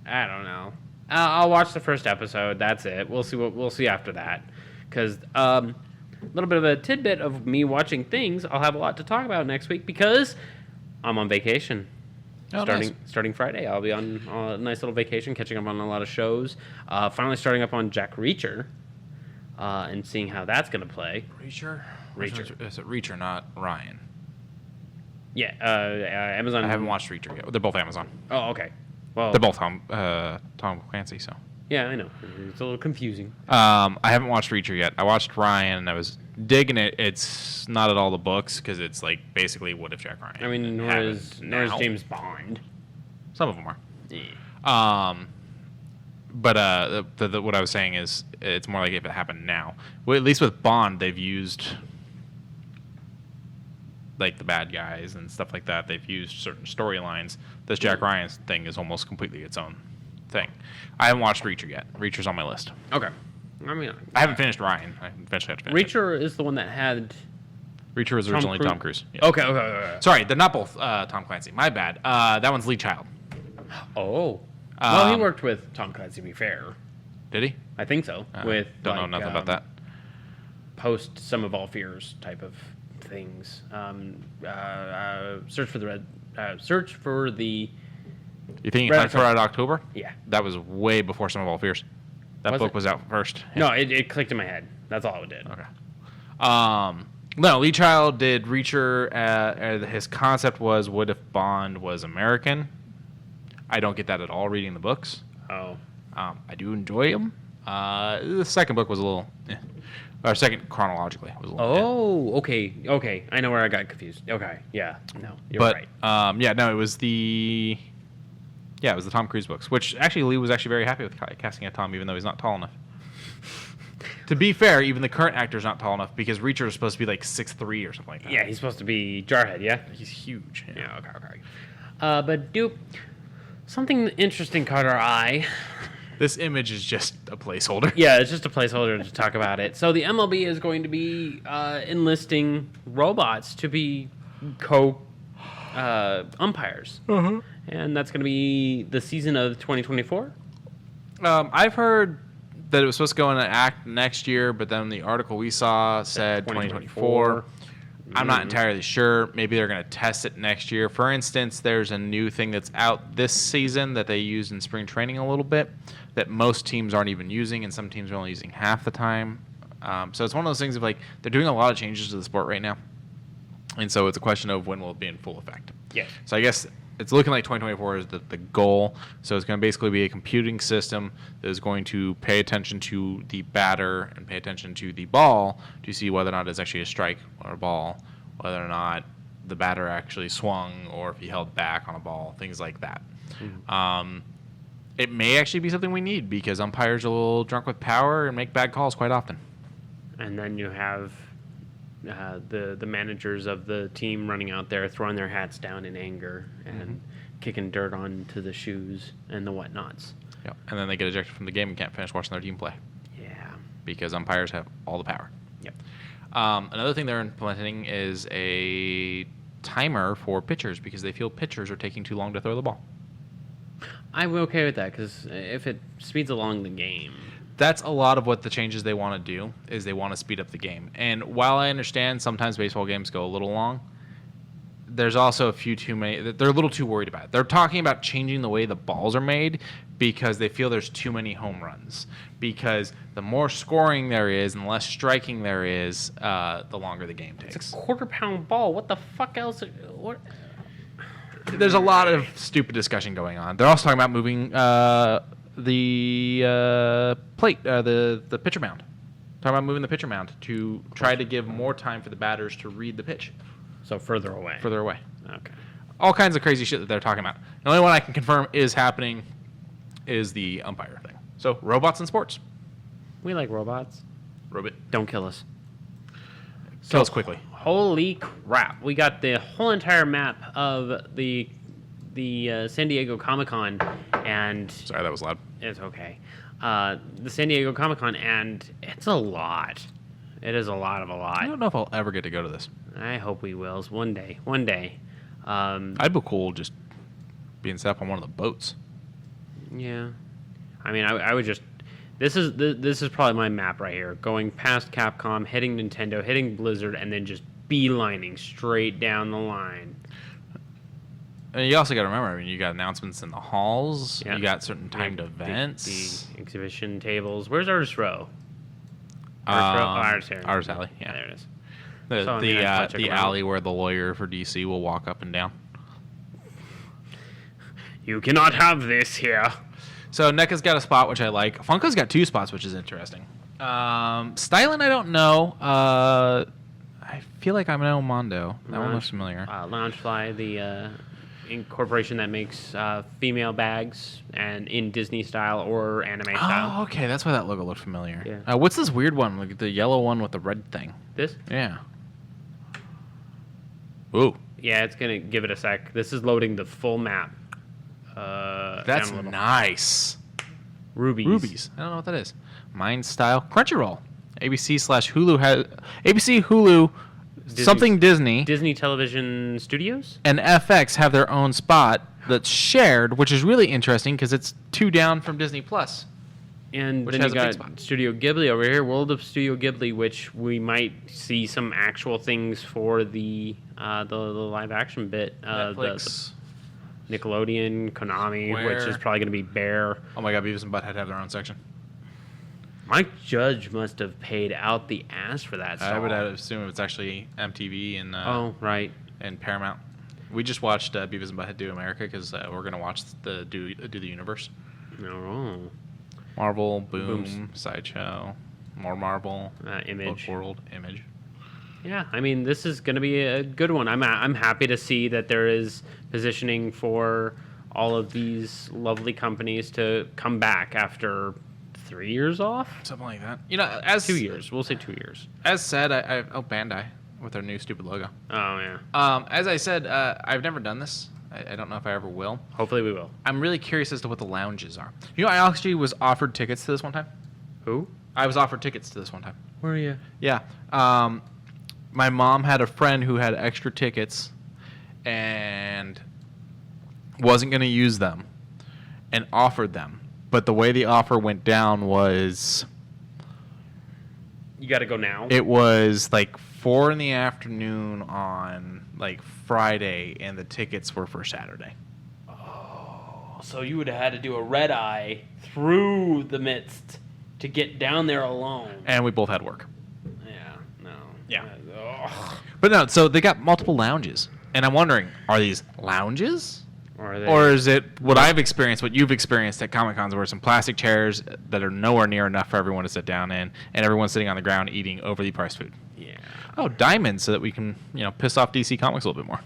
I don't know. I'll watch the first episode. That's it. We'll see after that, because a little bit of a tidbit of me watching things. I'll have a lot to talk about next week because I'm on vacation. Starting Friday, I'll be on a nice little vacation, catching up on a lot of shows. Finally starting up on Jack Reacher, and seeing how that's going to play. Reacher? Reacher. Is it Reacher, not Ryan? Yeah, Amazon. I haven't watched Reacher yet. They're both Amazon. Oh, okay. Well, They're both Tom Clancy, so. Yeah, I know. It's a little confusing. I haven't watched Reacher yet. I watched Ryan, and I was digging it. It's not at all the books, because it's like basically What If Jack Ryan. I mean, nor is James Bond. Some of them are. Yeah. But what I was saying is, it's more like if it happened now. Well, at least with Bond, they've used like the bad guys and stuff like that. They've used certain storylines. This Jack Ryan thing is almost completely its own thing. I haven't watched Reacher yet. Reacher's on my list. Okay. I mean, I haven't finished Ryan. I eventually have to finish Reacher is the one that had. Reacher was originally Tom Cruise. Yeah. Okay. Sorry, they're not both Tom Clancy. My bad. That one's Lee Child. Oh. Well, he worked with Tom Clancy, to be fair. Did he? I think so. Don't know nothing about that. Post Sum of All Fears type of things. Search for the. You think Red Hunt for Red October? Yeah. That was way before Sum of All Fears. That book was out first. No, it clicked in my head. That's all it did. Okay. No, Lee Child did Reacher. His concept was, what if Bond was American? I don't get that at all reading the books. Oh. I do enjoy them. The second book was a little... Or second chronologically was a little... Oh, okay. I know where I got confused. Okay, yeah. No, you're right. It was the... Yeah, it was the Tom Cruise books, which actually Lee was actually very happy with casting a Tom, even though he's not tall enough. To be fair, even the current actor's not tall enough, because Reacher is supposed to be like 6'3" or something like that. Yeah, he's supposed to be Jarhead, yeah? He's huge. Yeah, okay. But something interesting caught our eye. This image is just a placeholder. Yeah, it's just a placeholder to talk about it. So the MLB is going to be enlisting robots to be umpires. Uh-huh. And that's going to be the season of 2024? I've heard that it was supposed to go into act next year, but then the article we saw said 2024. I'm not entirely sure. Maybe they're going to test it next year. For instance, there's a new thing that's out this season that they used in spring training a little bit that most teams aren't even using, and some teams are only using half the time. So it's one of those things of like they're doing a lot of changes to the sport right now. And so it's a question of when will it be in full effect. Yeah. So I guess it's looking like 2024 is the goal. So it's going to basically be a computing system that is going to pay attention to the batter and pay attention to the ball to see whether or not it's actually a strike or a ball, whether or not the batter actually swung or if he held back on a ball, things like that. Mm-hmm. It may actually be something we need because umpires are a little drunk with power and make bad calls quite often. And then you have the managers of the team running out there throwing their hats down in anger and kicking dirt onto the shoes and the whatnots. Yeah, and then they get ejected from the game and can't finish watching their team play. Yeah. Because umpires have all the power. Yep. Another thing they're implementing is a timer for pitchers because they feel pitchers are taking too long to throw the ball. I'm okay with that because if it speeds along the game. That's a lot of what the changes they want to do is they want to speed up the game. And while I understand sometimes baseball games go a little long, there's also a few too many. They're a little too worried about it. They're talking about changing the way the balls are made because they feel there's too many home runs. Because the more scoring there is and the less striking there is, the longer the game takes. It's a quarter-pound ball. What the fuck else? What? There's a lot of stupid discussion going on. They're also talking about moving the plate, the pitcher mound. Talking about moving the pitcher mound to try to give more time for the batters to read the pitch. So further away. Further away. Okay. All kinds of crazy shit that they're talking about. The only one I can confirm is happening is the umpire thing. So, robots in sports. We like robots. Robot. Don't kill us. Kill us quickly. Holy crap. We got the whole entire map of the San Diego Comic-Con, and... Sorry, that was loud. It's okay. The San Diego Comic-Con, and it's a lot. It is a lot of a lot. I don't know if I'll ever get to go to this. I hope we will. One day. One day. I'd be cool just being set up on one of the boats. Yeah. I mean, I would just... This is probably my map right here. Going past Capcom, hitting Nintendo, hitting Blizzard, and then just beelining straight down the line. And you also got to remember, I mean, you got announcements in the halls. Yeah. You got certain timed events. The exhibition tables. Where's Artist Row? Artist Alley. Yeah, there it is. The alley where the lawyer for DC will walk up and down. You cannot have this here. So NECA's got a spot, which I like. Funko's got 2 spots, which is interesting. Styling, I don't know. I feel like I know Mondo. That one looks familiar. Loungefly, the corporation that makes female bags and in Disney style or anime style. Oh, okay. That's why that logo looked familiar. Yeah. What's this weird one? Like the yellow one with the red thing. This? Yeah. Ooh. Yeah, it's going to give it a sec. This is loading the full map. That's nice. Rubies. I don't know what that is. Mind Style. Crunchyroll. ABC/Hulu has... ABC, Hulu, something Disney. Disney Television Studios? And FX have their own spot that's shared, which is really interesting because it's 2 down from Disney Plus. And which then has you a big got spot. Studio Ghibli over here, World of Studio Ghibli, which we might see some actual things for the live action bit. Netflix. The Nickelodeon, Konami, Square. which is probably going to be Bear. Oh my god, Beavis and Butthead have their own section. Mike Judge must have paid out the ass for that. I would assume it's actually MTV and oh, right. and Paramount. We just watched Beavis and Butthead Do America because we're gonna watch the Do the Universe. Oh. Marvel, Boom, Sideshow, more Marvel, Image. Book World, Image. Yeah, I mean, this is going to be a good one. I'm happy to see that there is positioning for all of these lovely companies to come back after 3 years off. Something like that. You know, as 2 years. We'll say 2 years. As said, Bandai with their new stupid logo. Oh yeah. As I said, I've never done this. I don't know if I ever will. Hopefully we will. I'm really curious as to what the lounges are. You know, I actually was offered tickets to this one time. Who? I was offered tickets to this one time. Where are you? Yeah. My mom had a friend who had extra tickets and wasn't going to use them and offered them. But the way the offer went down was... You got to go now? It was like 4 p.m. on like Friday, and the tickets were for Saturday. Oh, so you would have had to do a red eye through the midst to get down there alone. And we both had work. Yeah, no. Yeah. Ugh. But no, so they got multiple lounges. And I'm wondering, are these lounges? Or is it what I've experienced, what you've experienced at Comic-Cons, where some plastic chairs that are nowhere near enough for everyone to sit down in, and everyone's sitting on the ground eating overly priced food? Yeah. Oh, Diamond, so that we can, piss off DC Comics a little bit more.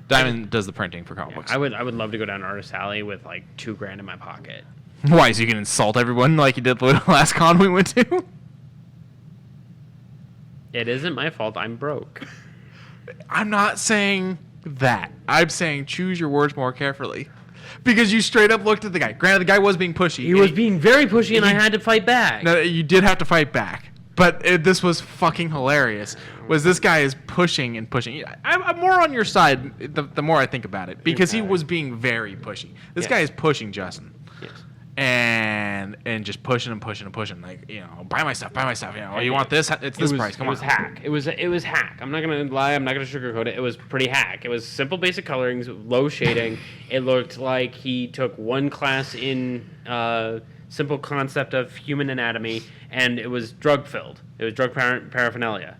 Diamond does the printing for comic books. I would love to go down to Artist Alley with like $2,000 in my pocket. Why? So you can insult everyone like you did the last con we went to? It isn't my fault. I'm broke. I'm not saying that. I'm saying choose your words more carefully. Because you straight up looked at the guy. Granted, the guy was being pushy. He was being very pushy, and I had to fight back. No, you did have to fight back. But this was fucking hilarious. Was this guy is pushing and pushing. I'm more on your side the more I think about it. Because he was being very pushy. This guy is pushing Justin. Yes. And and just pushing and pushing and pushing. Like, buy my stuff. You want this? It's this price. Come on. It was hack. It was hack. I'm not gonna lie. I'm not gonna sugarcoat it. It was pretty hack. It was simple, basic colorings, low shading. It looked like he took one class in simple concept of human anatomy, and it was drug filled. It was drug paraphernalia.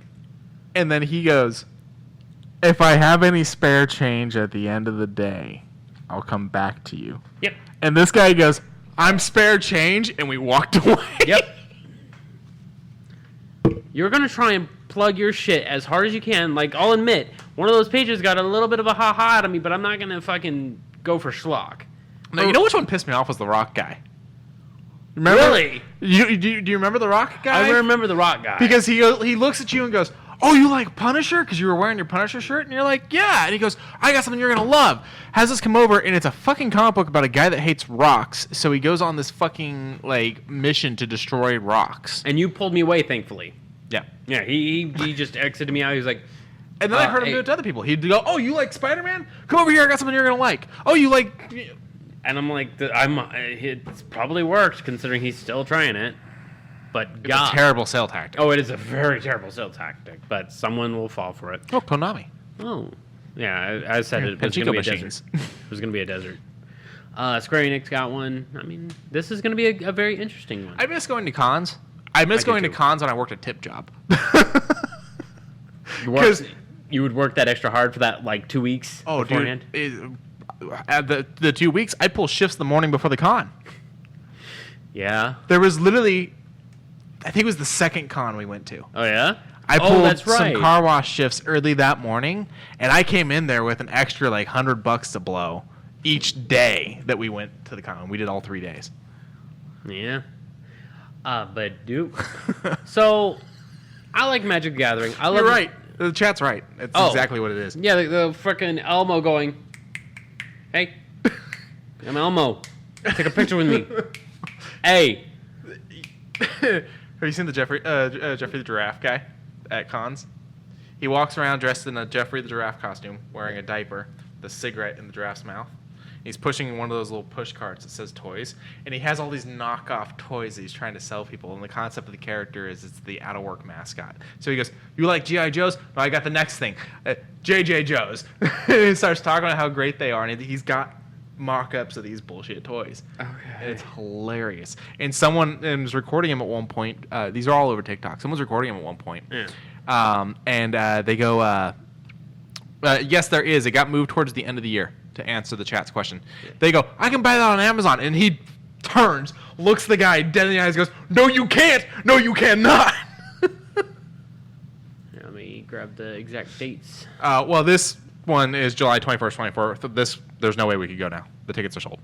And then he goes, "If I have any spare change at the end of the day, I'll come back to you." Yep. And this guy goes, "I'm spare change," and we walked away. Yep. You're going to try and plug your shit as hard as you can. Like, I'll admit, one of those pages got a little bit of a ha-ha out of me, but I'm not going to fucking go for schlock. No, you know which one pissed me off was the Rock guy. Remember? Really? Do you remember the Rock guy? I remember the Rock guy. Because he looks at you and goes, "Oh, you like Punisher? Because you were wearing your Punisher shirt?" And you're like, "Yeah." And he goes, "I got something you're going to love." Has us come over, and it's a fucking comic book about a guy that hates rocks. So he goes on this fucking, mission to destroy rocks. And you pulled me away, thankfully. Yeah. Yeah, he just exited me out. He was like... And then I heard him do it to other people. He'd go, "Oh, you like Spider-Man? Come over here. I got something you're going to like. Oh, you like..." And I'm like, it's probably worked, considering he's still trying it. But It's a terrible sale tactic. Oh, it is a very terrible sales tactic, but someone will fall for it. Oh, Konami. Oh. Yeah, I said it was going to be a desert. It was going to be a desert. Square Enix got one. I mean, this is going to be a very interesting one. I miss going to cons. I miss going to cons when I worked a tip job. You would work that extra hard for that, 2 weeks beforehand? Dude. At the 2 weeks, I'd pull shifts the morning before the con. Yeah. There was literally... I think it was the second con we went to. Oh, yeah? I pulled that's right. some car wash shifts early that morning, and I came in there with an extra $100 to blow each day that we went to the con. We did all 3 days. Yeah. But dude, so I like Magic the Gathering. You're right. The chat's right. It's exactly what it is. Yeah, the frickin' Elmo going, "Hey, I'm Elmo. Take a picture with me." Hey. Have you seen the Jeffrey the Giraffe guy at cons? He walks around dressed in a Jeffrey the Giraffe costume, wearing a diaper, the cigarette in the giraffe's mouth. He's pushing one of those little push carts that says toys, and he has all these knockoff toys that he's trying to sell people, and the concept of the character is it's the out-of-work mascot. So he goes, "You like G.I. Joes? No, I got the next thing, J.J. Joes." And he starts talking about how great they are, and he's got mock-ups of these bullshit toys. Okay. And it's hilarious. And someone was recording him at one point. These are all over TikTok. Someone's recording him at one point. Yeah. And they go, "Yes, there is. It got moved towards the end of the year," to answer the chat's question. Yeah. They go, "I can buy that on Amazon." And he turns, looks the guy dead in the eyes, goes, "No, you can't. No, you cannot." Let me grab the exact dates. Well, this one is July 21st, 24th. There's no way we could go now. The tickets are sold.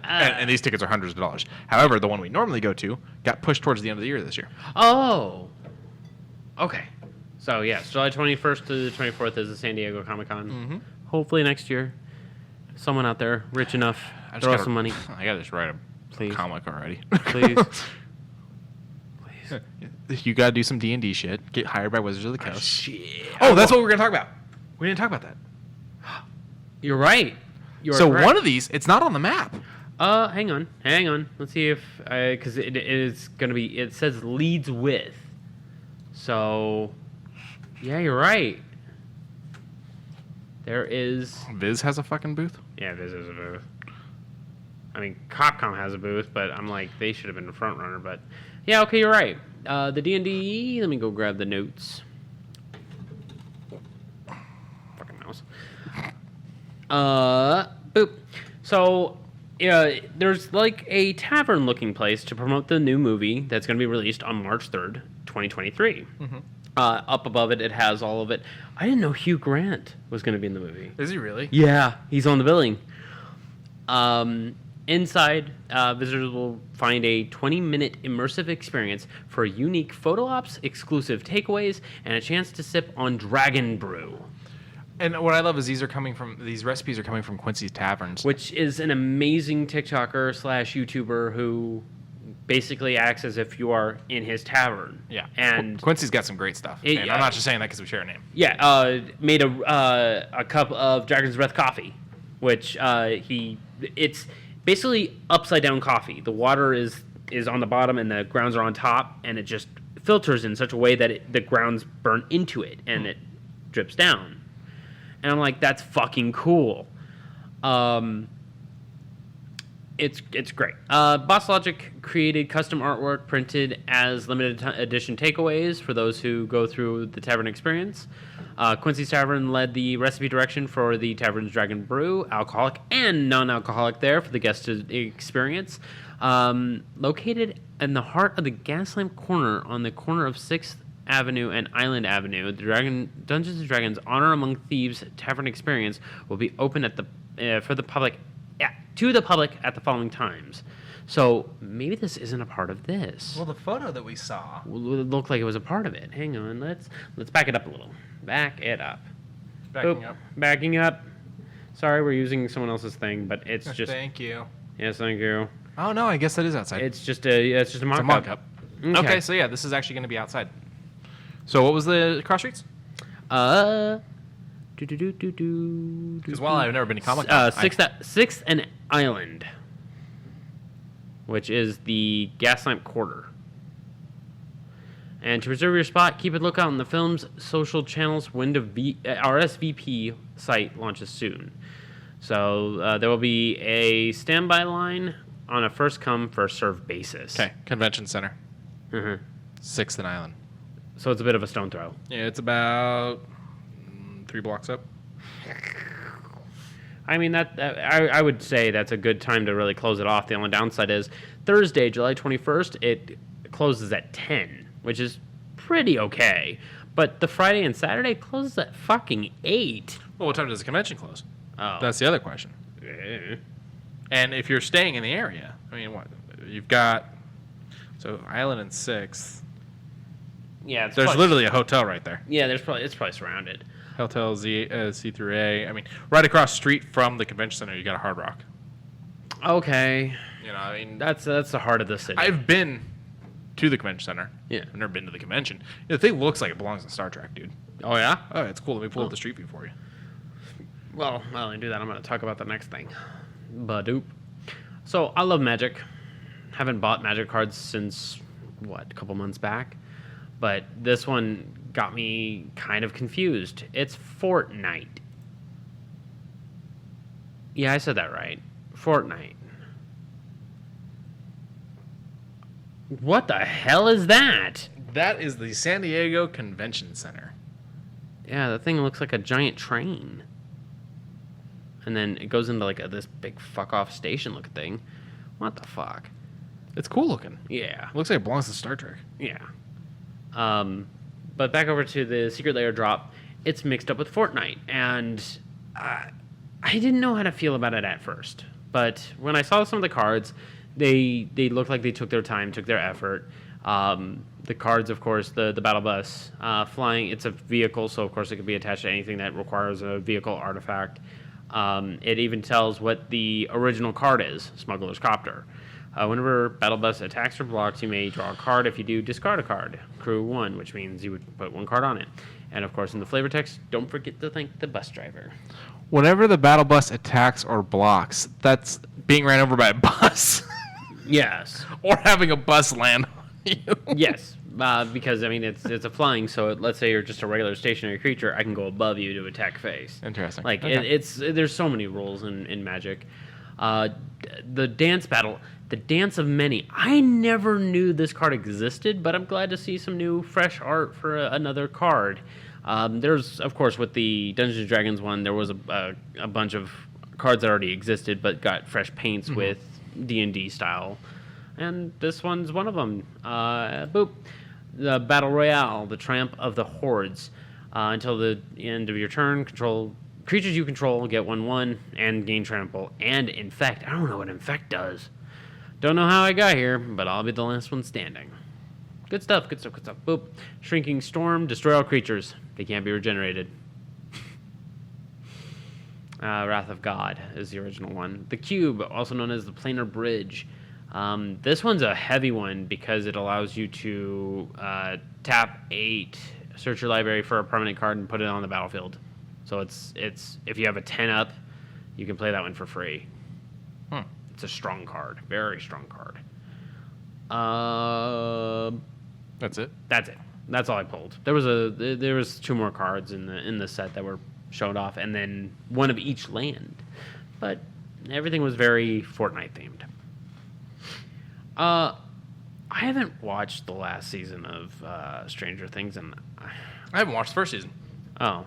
And these tickets are hundreds of dollars. However, the one we normally go to got pushed towards the end of the year this year. Oh. Okay. So, yes, July 21st to the 24th is the San Diego Comic-Con. Mm-hmm. Hopefully next year, someone out there rich enough, throw some money. I got to just write a comic already. Please. Please. You got to do some D&D shit. Get hired by Wizards of the Coast. Shit. Oh, that's what we're going to talk about. We didn't talk about that. You're right. So correct. One of these, it's not on the map. Hang on. Let's see if because it is going to be. It says leads with. So, yeah, you're right. There is. Viz has a fucking booth. Yeah, Viz has a booth. I mean, Capcom has a booth, but I'm like, they should have been the front runner. But yeah, okay, you're right. The D&D. Let me go grab the notes. Fucking mouse. Boop. So, there's a tavern-looking place to promote the new movie that's going to be released on March 3rd, 2023. Mm-hmm. Up above it, it has all of it. I didn't know Hugh Grant was going to be in the movie. Is he really? Yeah, he's on the billing. Inside, visitors will find a 20-minute immersive experience for unique photo ops, exclusive takeaways, and a chance to sip on Dragon Brew. And what I love is these recipes are coming from Quincey's Taverns, which is an amazing TikToker / YouTuber who basically acts as if you are in his tavern. Yeah, and Quincey's got some great stuff. And I'm not just saying that because we share a name. Yeah, made a cup of Dragon's Breath coffee, which it's basically upside down coffee. The water is is on the bottom and the grounds are on top, and it just filters in such a way that the grounds burn into it and it drips down. And I'm like, that's fucking cool. It's great. Boss Logic created custom artwork printed as limited edition takeaways for those who go through the Tavern experience. Quincey's Tavern led the recipe direction for the Tavern's Dragon Brew, alcoholic and non-alcoholic there for the guest experience. Located in the heart of the Gaslamp Corner on the corner of 6th Avenue and Island Avenue, the Dungeons & Dragons Honor Among Thieves Tavern experience will be open at to the public at the following times. So maybe this isn't a part of this. Well, the photo that we saw looked like it was a part of it. Hang on, let's back it up a little. Back it up. Backing up. Sorry, we're using someone else's thing, but it's just. Thank you. Yes, thank you. Oh no, I guess that is outside. It's just a mock-up. Okay, so yeah, this is actually going to be outside. So what was the cross streets? Because while I've never been to Comic-Con, Sixth and Island, which is the Gaslamp Quarter. And to reserve your spot, keep a lookout on the film's social channels when the RSVP site launches soon. So there will be a standby line on a first-come, first-served basis. Okay, Convention Center. Mm-hmm. 6th and Island. So it's a bit of a stone throw. Yeah, it's about 3 blocks up. I mean, I would say that's a good time to really close it off. The only downside is Thursday, July 21st, it closes at 10, which is pretty okay. But the Friday and Saturday closes at fucking 8. Well, what time does the convention close? Oh. That's the other question. And if you're staying in the area, I mean, what? You've got... So, Island and 6th. Yeah, there's literally a hotel right there. Yeah, it's probably surrounded. Hotel C through A. I mean, right across the street from the convention center, you got a Hard Rock. Okay. You know, I mean, that's the heart of the city. I've been to the convention center. Yeah. I've never been to the convention. The thing looks like it belongs in Star Trek, dude. Oh yeah. Oh, it's cool. Let me pull up the street view for you. Well, while I do that, I'm going to talk about the next thing. Badoop. So I love Magic. Haven't bought Magic cards since a couple months back. But this one got me kind of confused. It's Fortnite. Yeah, I said that right. Fortnite. What the hell is that? That is the San Diego Convention Center. Yeah, the thing looks like a giant train. And then it goes into like this big fuck off station looking thing. What the fuck? It's cool looking. Yeah. Looks like it belongs to Star Trek. Yeah. But back over to the Secret Lair drop, it's mixed up with Fortnite, and I didn't know how to feel about it at first. But when I saw some of the cards, they looked like they took their time, took their effort. The cards, of course, the battle bus, flying, it's a vehicle, so of course it could be attached to anything that requires a vehicle artifact. It even tells what the original card is, Smuggler's Copter. Whenever Battle Bus attacks or blocks, you may draw a card. If you do, discard a card. Crew 1, which means you would put 1 card on it. And, of course, in the flavor text, don't forget to thank the bus driver. Whenever the battle bus attacks or blocks, that's being ran over by a bus. Yes. Or having a bus land on you. Yes. Because, I mean, it's a flying, so let's say you're just a regular stationary creature, I can go above you to attack face. Interesting. Like, okay. There's so many rules in Magic. The dance battle... The Dance of Many. I never knew this card existed, but I'm glad to see some new, fresh art for another card. There's, of course, with the Dungeons & Dragons one, there was a bunch of cards that already existed, but got fresh paints with D&D style. And this one's one of them. Boop. The Battle Royale, the Triumph of the Hordes. Until the end of your turn, creatures you control get 1/1 and gain trample. And Infect. I don't know what Infect does. Don't know how I got here, but I'll be the last one standing. Good stuff. Boop. Shrinking Storm. Destroy all creatures. They can't be regenerated. Wrath of God is the original one. The Cube, also known as the Planar Bridge. This one's a heavy one because it allows you to tap 8, search your library for a permanent card, and put it on the battlefield. So it's if you have a 10 up, you can play that one for free. It's a strong card, very strong card. That's it. That's it. That's all I pulled. There was 2 more cards in the set that were showed off, and then one of each land. But everything was very Fortnite themed. I haven't watched the last season of Stranger Things, and I haven't watched the first season. oh,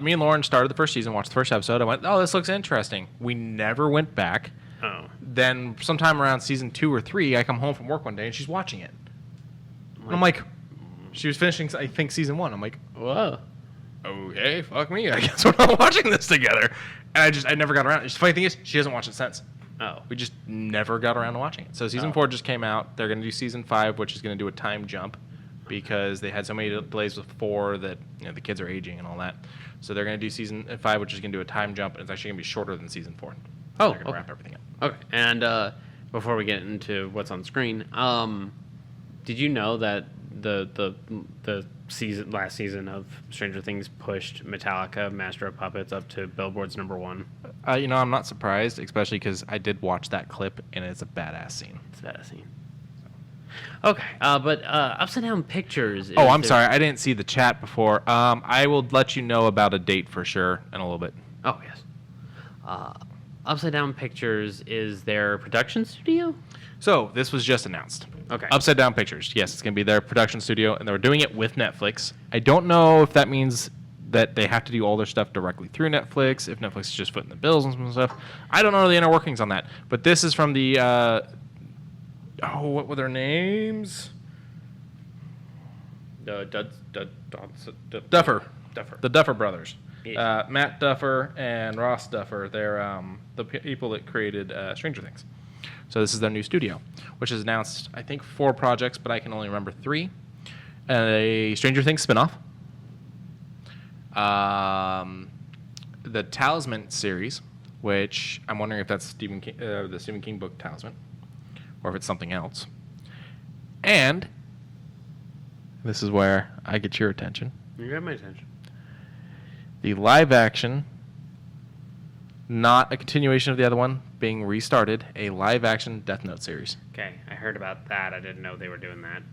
Me and Lauren started the first season, watched the first episode. I went, oh, this looks interesting. We never went back. oh, Then sometime around season 2 or 3, I come home from work one day and she's watching it. And I'm like, she was finishing, I think, season 1. I'm like, whoa. okay, fuck me. I guess we're not watching this together. And I never got around. The funny thing is, she hasn't watched it since. Oh, We just never got around to watching it. So season 4 just came out. They're going to do season 5, which is going to do a time jump because they had so many delays with 4 that the kids are aging and all that. So they're going to do season 5, which is going to do a time jump, and it's actually going to be shorter than season 4. So Oh, they're going to okay. wrap everything up. okay. And before we get into what's on screen, did you know that the last season of Stranger Things pushed Metallica, Master of Puppets, up to Billboard's #1? I'm not surprised, especially because I did watch that clip, and it's a badass scene. It's a bad scene. Okay, but Upside Down Pictures. Oh, I'm sorry. I didn't see the chat before. I will let you know about a date for sure in a little bit. Oh, yes. Upside Down Pictures is their production studio? So this was just announced. Okay. Upside Down Pictures. Yes, it's going to be their production studio, and they're doing it with Netflix. I don't know if that means that they have to do all their stuff directly through Netflix, if Netflix is just footing the bills and some stuff. I don't know the inner workings on that. But this is from the... what were their names? Duffer. The Duffer brothers. Yeah. Matt Duffer and Ross Duffer. They're the people that created Stranger Things. So this is their new studio, which has announced, I think, 4 projects, but I can only remember 3. A Stranger Things spinoff. The Talisman series, which I'm wondering if that's Stephen King, the Stephen King book Talisman, or if it's something else. And this is where I get your attention. You got my attention. The live action, not a continuation of the other one, being restarted, a live action Death Note series. Okay, I heard about that. I didn't know they were doing that.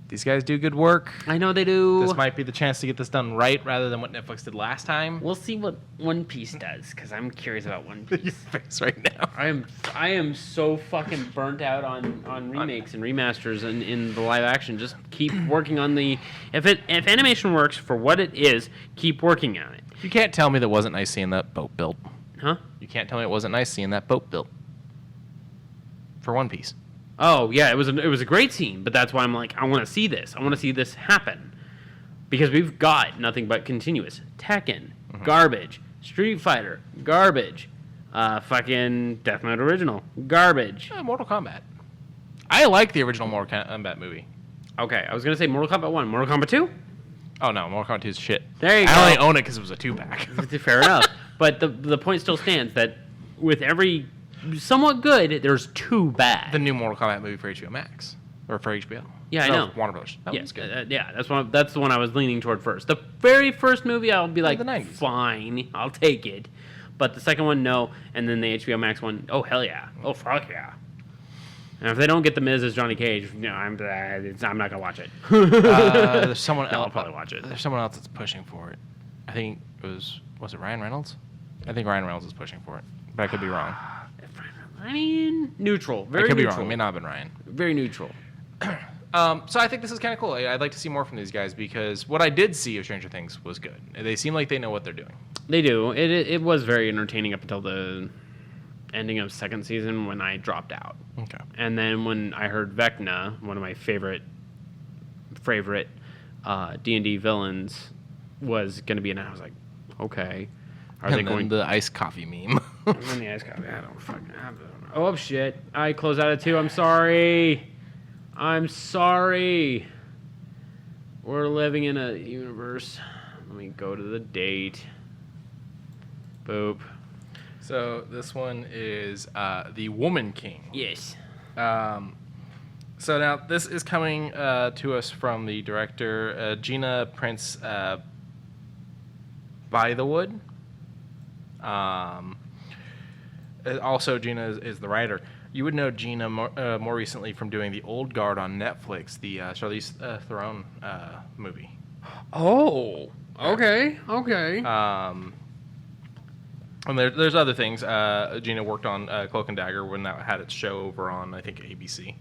These guys do good work. I know they do. This might be the chance to get this done right rather than what Netflix did last time. We'll see what One Piece does, because I'm curious about One Your Piece. face right now. I am so fucking burnt out on remakes and remasters in the live action. Just keep working on the if animation works for what it is, keep working on it. You can't tell me that wasn't nice seeing that boat built. Huh? You can't tell me it wasn't nice seeing that boat built. For One Piece. Oh yeah, it was a great scene, but that's why I'm like, I want to see this. I want to see this happen, because we've got nothing but continuous Tekken, garbage, Street Fighter, garbage, fucking Death Note original, garbage. Mortal Kombat. I like the original Mortal Kombat movie. Okay, I was gonna say Mortal Kombat 1, Mortal Kombat 2. Oh no, Mortal Kombat 2 is shit. There you go. I only own it because it was a 2-pack. Fair enough, but the point still stands that with every somewhat good, there's 2 bad. The new Mortal Kombat movie for HBO Max. Or for HBO. Yeah, I No, know. Warner Brothers. That Yeah, was good. that's the one I was leaning toward first. The very first movie, I'll be like, the 90s. fine, I'll take it. But the second one, no. And then the HBO Max one, oh, hell yeah. Oh, fuck yeah. And if they don't get The Miz as Johnny Cage, I'm not going to watch it. There's someone No, else. I'll probably watch it. There's someone else that's pushing for it. I think it was it Ryan Reynolds? I think Ryan Reynolds is pushing for it. But I could be wrong. I mean, neutral. I Very could be neutral. wrong. It may not have been Ryan. Very neutral. So I think this is kind of cool. I'd like to see more from these guys because what I did see of Stranger Things was good. They seem like they know what they're doing. They do. It was very entertaining up until the ending of second season when I dropped out. Okay. And then when I heard Vecna, one of my favorite D&D villains, was going to be in it, I was like, okay. Are they going the iced coffee meme? And then the ice coffee. I don't fucking have it. Oh, shit. I closed out at 2. I'm sorry. We're living in a universe. Let me go to the date. Boop. So this one is The Woman King. Yes. So now this is coming to us from the director Gina Prince Bythewood. Also, Gina is the writer. You would know Gina more recently from doing The Old Guard on Netflix, the Charlize Theron movie. Oh, okay. And there's other things. Gina worked on Cloak and Dagger when that had its show over on, I think, ABC.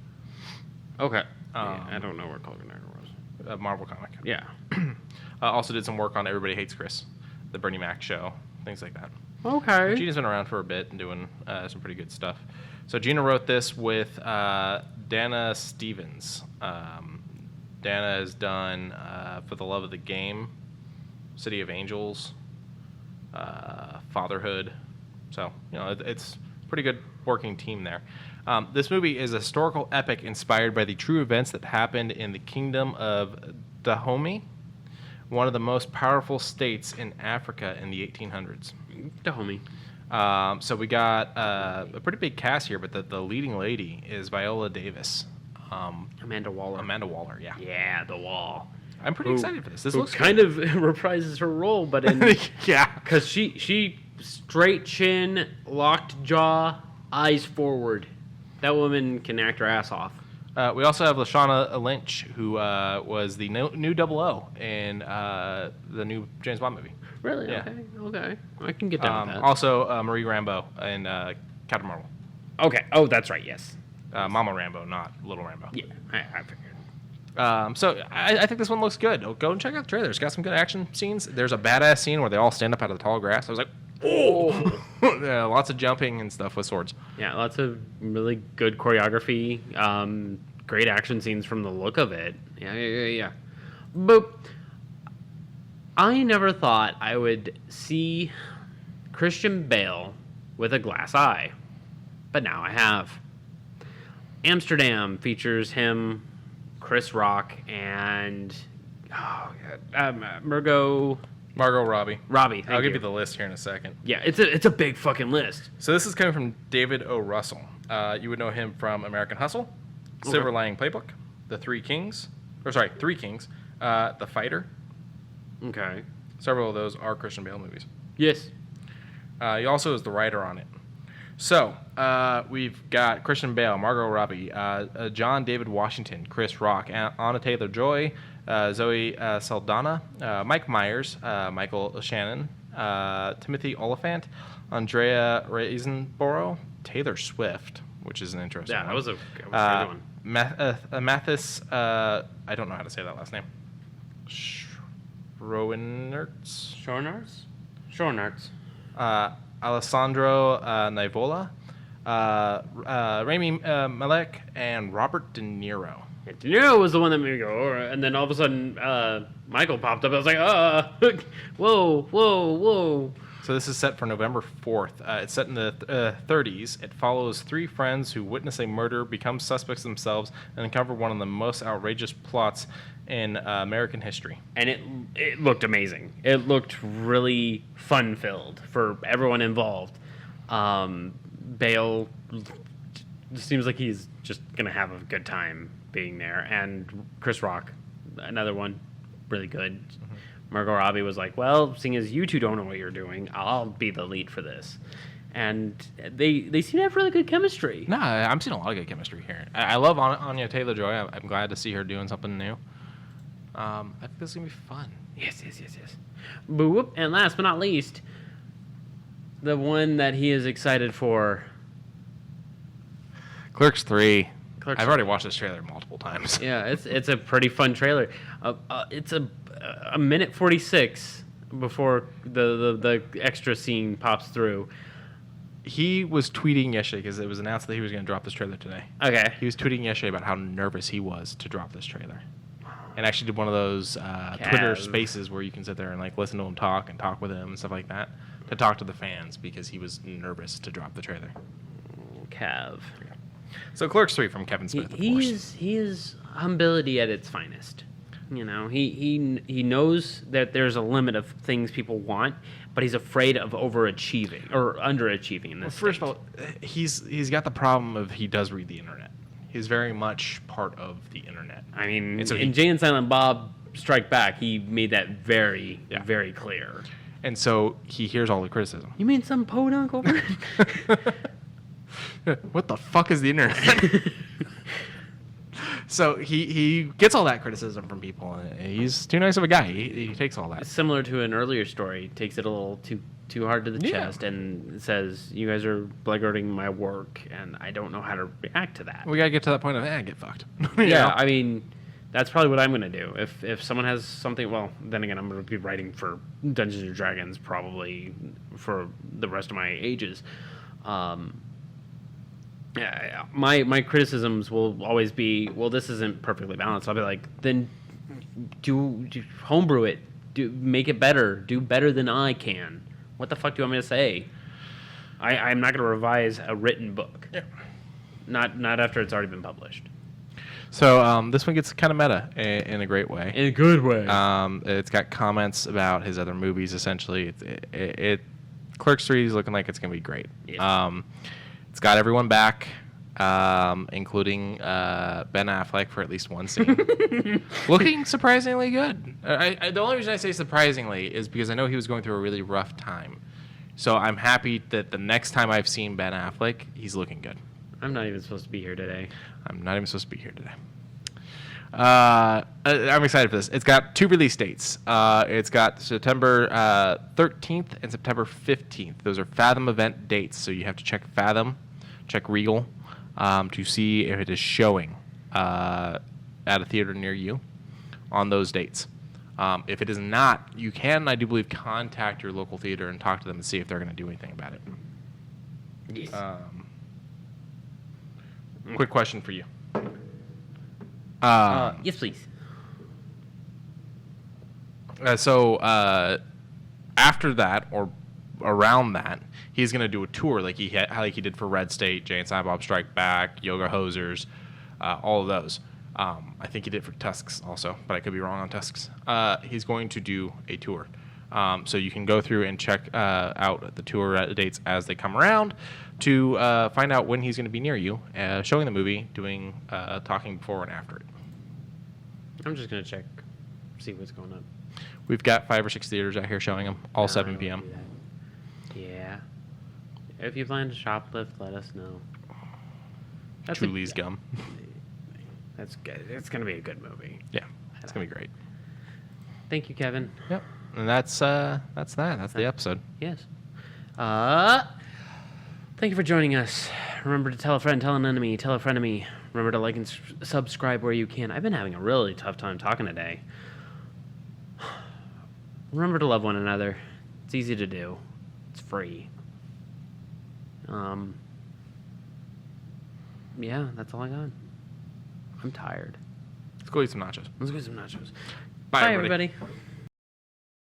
Okay. I don't know where Cloak and Dagger was. A Marvel comic. Yeah. Also did some work on Everybody Hates Chris, the Bernie Mac show, things like that. Okay. Gina's been around for a bit and doing some pretty good stuff. So Gina wrote this with Dana Stevens. Dana has done For the Love of the Game, City of Angels, Fatherhood. So, it's a pretty good working team there. This movie is a historical epic inspired by the true events that happened in the kingdom of Dahomey, one of the most powerful states in Africa in the 1800s. Dahomey. So we got a pretty big cast here, but the leading lady is Viola Davis. Amanda Waller. Yeah. Yeah, the Wall. I'm pretty excited for this. This who looks kind good. of reprises her role, but in Yeah. because she straight chin, locked jaw, eyes forward. That woman can act her ass off. We also have Lashana Lynch, who was the new 00 in the new James Bond movie. Really? Yeah. Okay. I can get down with that. Also, Marie Rambeau in Captain Marvel. Okay. Oh, that's right. Yes. Mama Rambeau, not Little Rambeau. Yeah, I figured. So I think this one looks good. Go and check out the trailer. It's got some good action scenes. There's a badass scene where they all stand up out of the tall grass. I was like, oh! Yeah, lots of jumping and stuff with swords. Yeah, lots of really good choreography. Great action scenes from the look of it. Yeah. But I never thought I would see Christian Bale with a glass eye. But now I have. Amsterdam features him, Chris Rock, and Margot Robbie. Robbie. I'll give you the list here in a second. Yeah, it's a big fucking list. So this is coming from David O. Russell. You would know him from American Hustle, Silver Lining Playbook, Three Kings, The Fighter. Okay. Several of those are Christian Bale movies. Yes. He also is the writer on it. So we've got Christian Bale, Margot Robbie, John David Washington, Chris Rock, Anna Taylor-Joy, Zoe Saldana, Mike Myers, Michael Shannon, Timothy Oliphant, Andrea Riseborough, Taylor Swift, which is an interesting one. That was a good one. Mathis, I don't know how to say that last name. Schroenertz? Schornarts. Alessandro Nivola, Rami Malek, and Robert De Niro. Yeah, De Niro was the one that made me go, all right. And then all of a sudden, Michael popped up. I was like, whoa. So this is set for November 4th. It's set in the 30s. It follows three friends who witness a murder, become suspects themselves, and uncover one of the most outrageous plots in American history. And it looked amazing. It looked really fun-filled for everyone involved. Bale seems like he's just going to have a good time being there. And Chris Rock, another one, really good. Mm-hmm. Margot Robbie was like, well, seeing as you two don't know what you're doing, I'll be the lead for this. And they seem to have really good chemistry. No, I'm seeing a lot of good chemistry here. I love Anya Taylor-Joy. I'm glad to see her doing something new. I think this is going to be fun. Yes. Boop. And last but not least, the one that he is excited for. Clerks 3. I've already watched this trailer multiple times. Yeah, it's a pretty fun trailer. It's a minute 46 before the extra scene pops through. He was tweeting yesterday because it was announced that he was going to drop this trailer today. Okay. He was tweeting yesterday about how nervous he was to drop this trailer. And actually did one of those Twitter spaces where you can sit there and listen to him talk and talk with him and stuff like that to talk to the fans because he was nervous to drop the trailer. Cav. So Clerks 3 from Kevin Smith, of course. He is humility at its finest. You know, he knows that there's a limit of things people want, but he's afraid of overachieving or underachieving in this. Well, first of all, he's got the problem of he does read the internet. He's very much part of the internet. I mean, and so in Jay and Silent Bob Strike Back, he made that very, very clear. And so he hears all the criticism. You mean some podunk over What the fuck is the internet? So he gets all that criticism from people, and he's too nice of a guy. He takes all that. Similar to an earlier story, takes it a little too hard to the chest and says, "You guys are blackguarding my work, and I don't know how to react to that." We gotta get to that point of get fucked. Yeah, I mean, that's probably what I'm gonna do. If someone has something, well, then again, I'm gonna be writing for Dungeons and Dragons probably for the rest of my ages. Yeah, my criticisms will always be, well, this isn't perfectly balanced. I'll be like, then do homebrew it, make it better, do better than I can. What the fuck do you want me to say? I'm not going to revise a written book. Yeah. Not after it's already been published. So this one gets kind of meta in a great way. In a good way. It's got comments about his other movies. Essentially, Clerks 3 is looking like it's going to be great. Yeah. It's got everyone back, including Ben Affleck for at least one scene. Looking surprisingly good. The only reason I say surprisingly is because I know he was going through a really rough time. So I'm happy that the next time I've seen Ben Affleck, he's looking good. I'm not even supposed to be here today. I'm not even supposed to be here today. I'm excited for this. It's got 2 release dates. It's got September 13th and September 15th. Those are Fathom event dates, so you have to check Fathom, check Regal, to see if it is showing at a theater near you on those dates. If it is not, you can, I do believe, contact your local theater and talk to them and see if they're going to do anything about it. Yes. Quick question for you. Yes, please. So after that, or around that, he's going to do a tour like he did for Red State, Jay and Silent Bob Strike Back, Yoga Hosers, all of those. I think he did for Tusks also, but I could be wrong on Tusks. He's going to do a tour. So you can go through and check out the tour dates as they come around to find out when he's going to be near you, showing the movie, doing talking before and after it. I'm just going to check, see what's going on. We've got 5 or 6 theaters out here showing them, all 7 p.m. Yeah. If you plan to shoplift, let us know. Chuli's gum. That's good. It's going to be a good movie. Yeah, it's going to be great. Thank you, Kevin. Yep. And that's that. That's the episode. Yes. Thank you for joining us. Remember to tell a friend, tell an enemy, tell a frenemy. Remember to like and subscribe where you can. I've been having a really tough time talking today. Remember to love one another. It's easy to do. It's free. Yeah, that's all I got. I'm tired. Let's go eat some nachos. Let's get some nachos. Bye, everybody.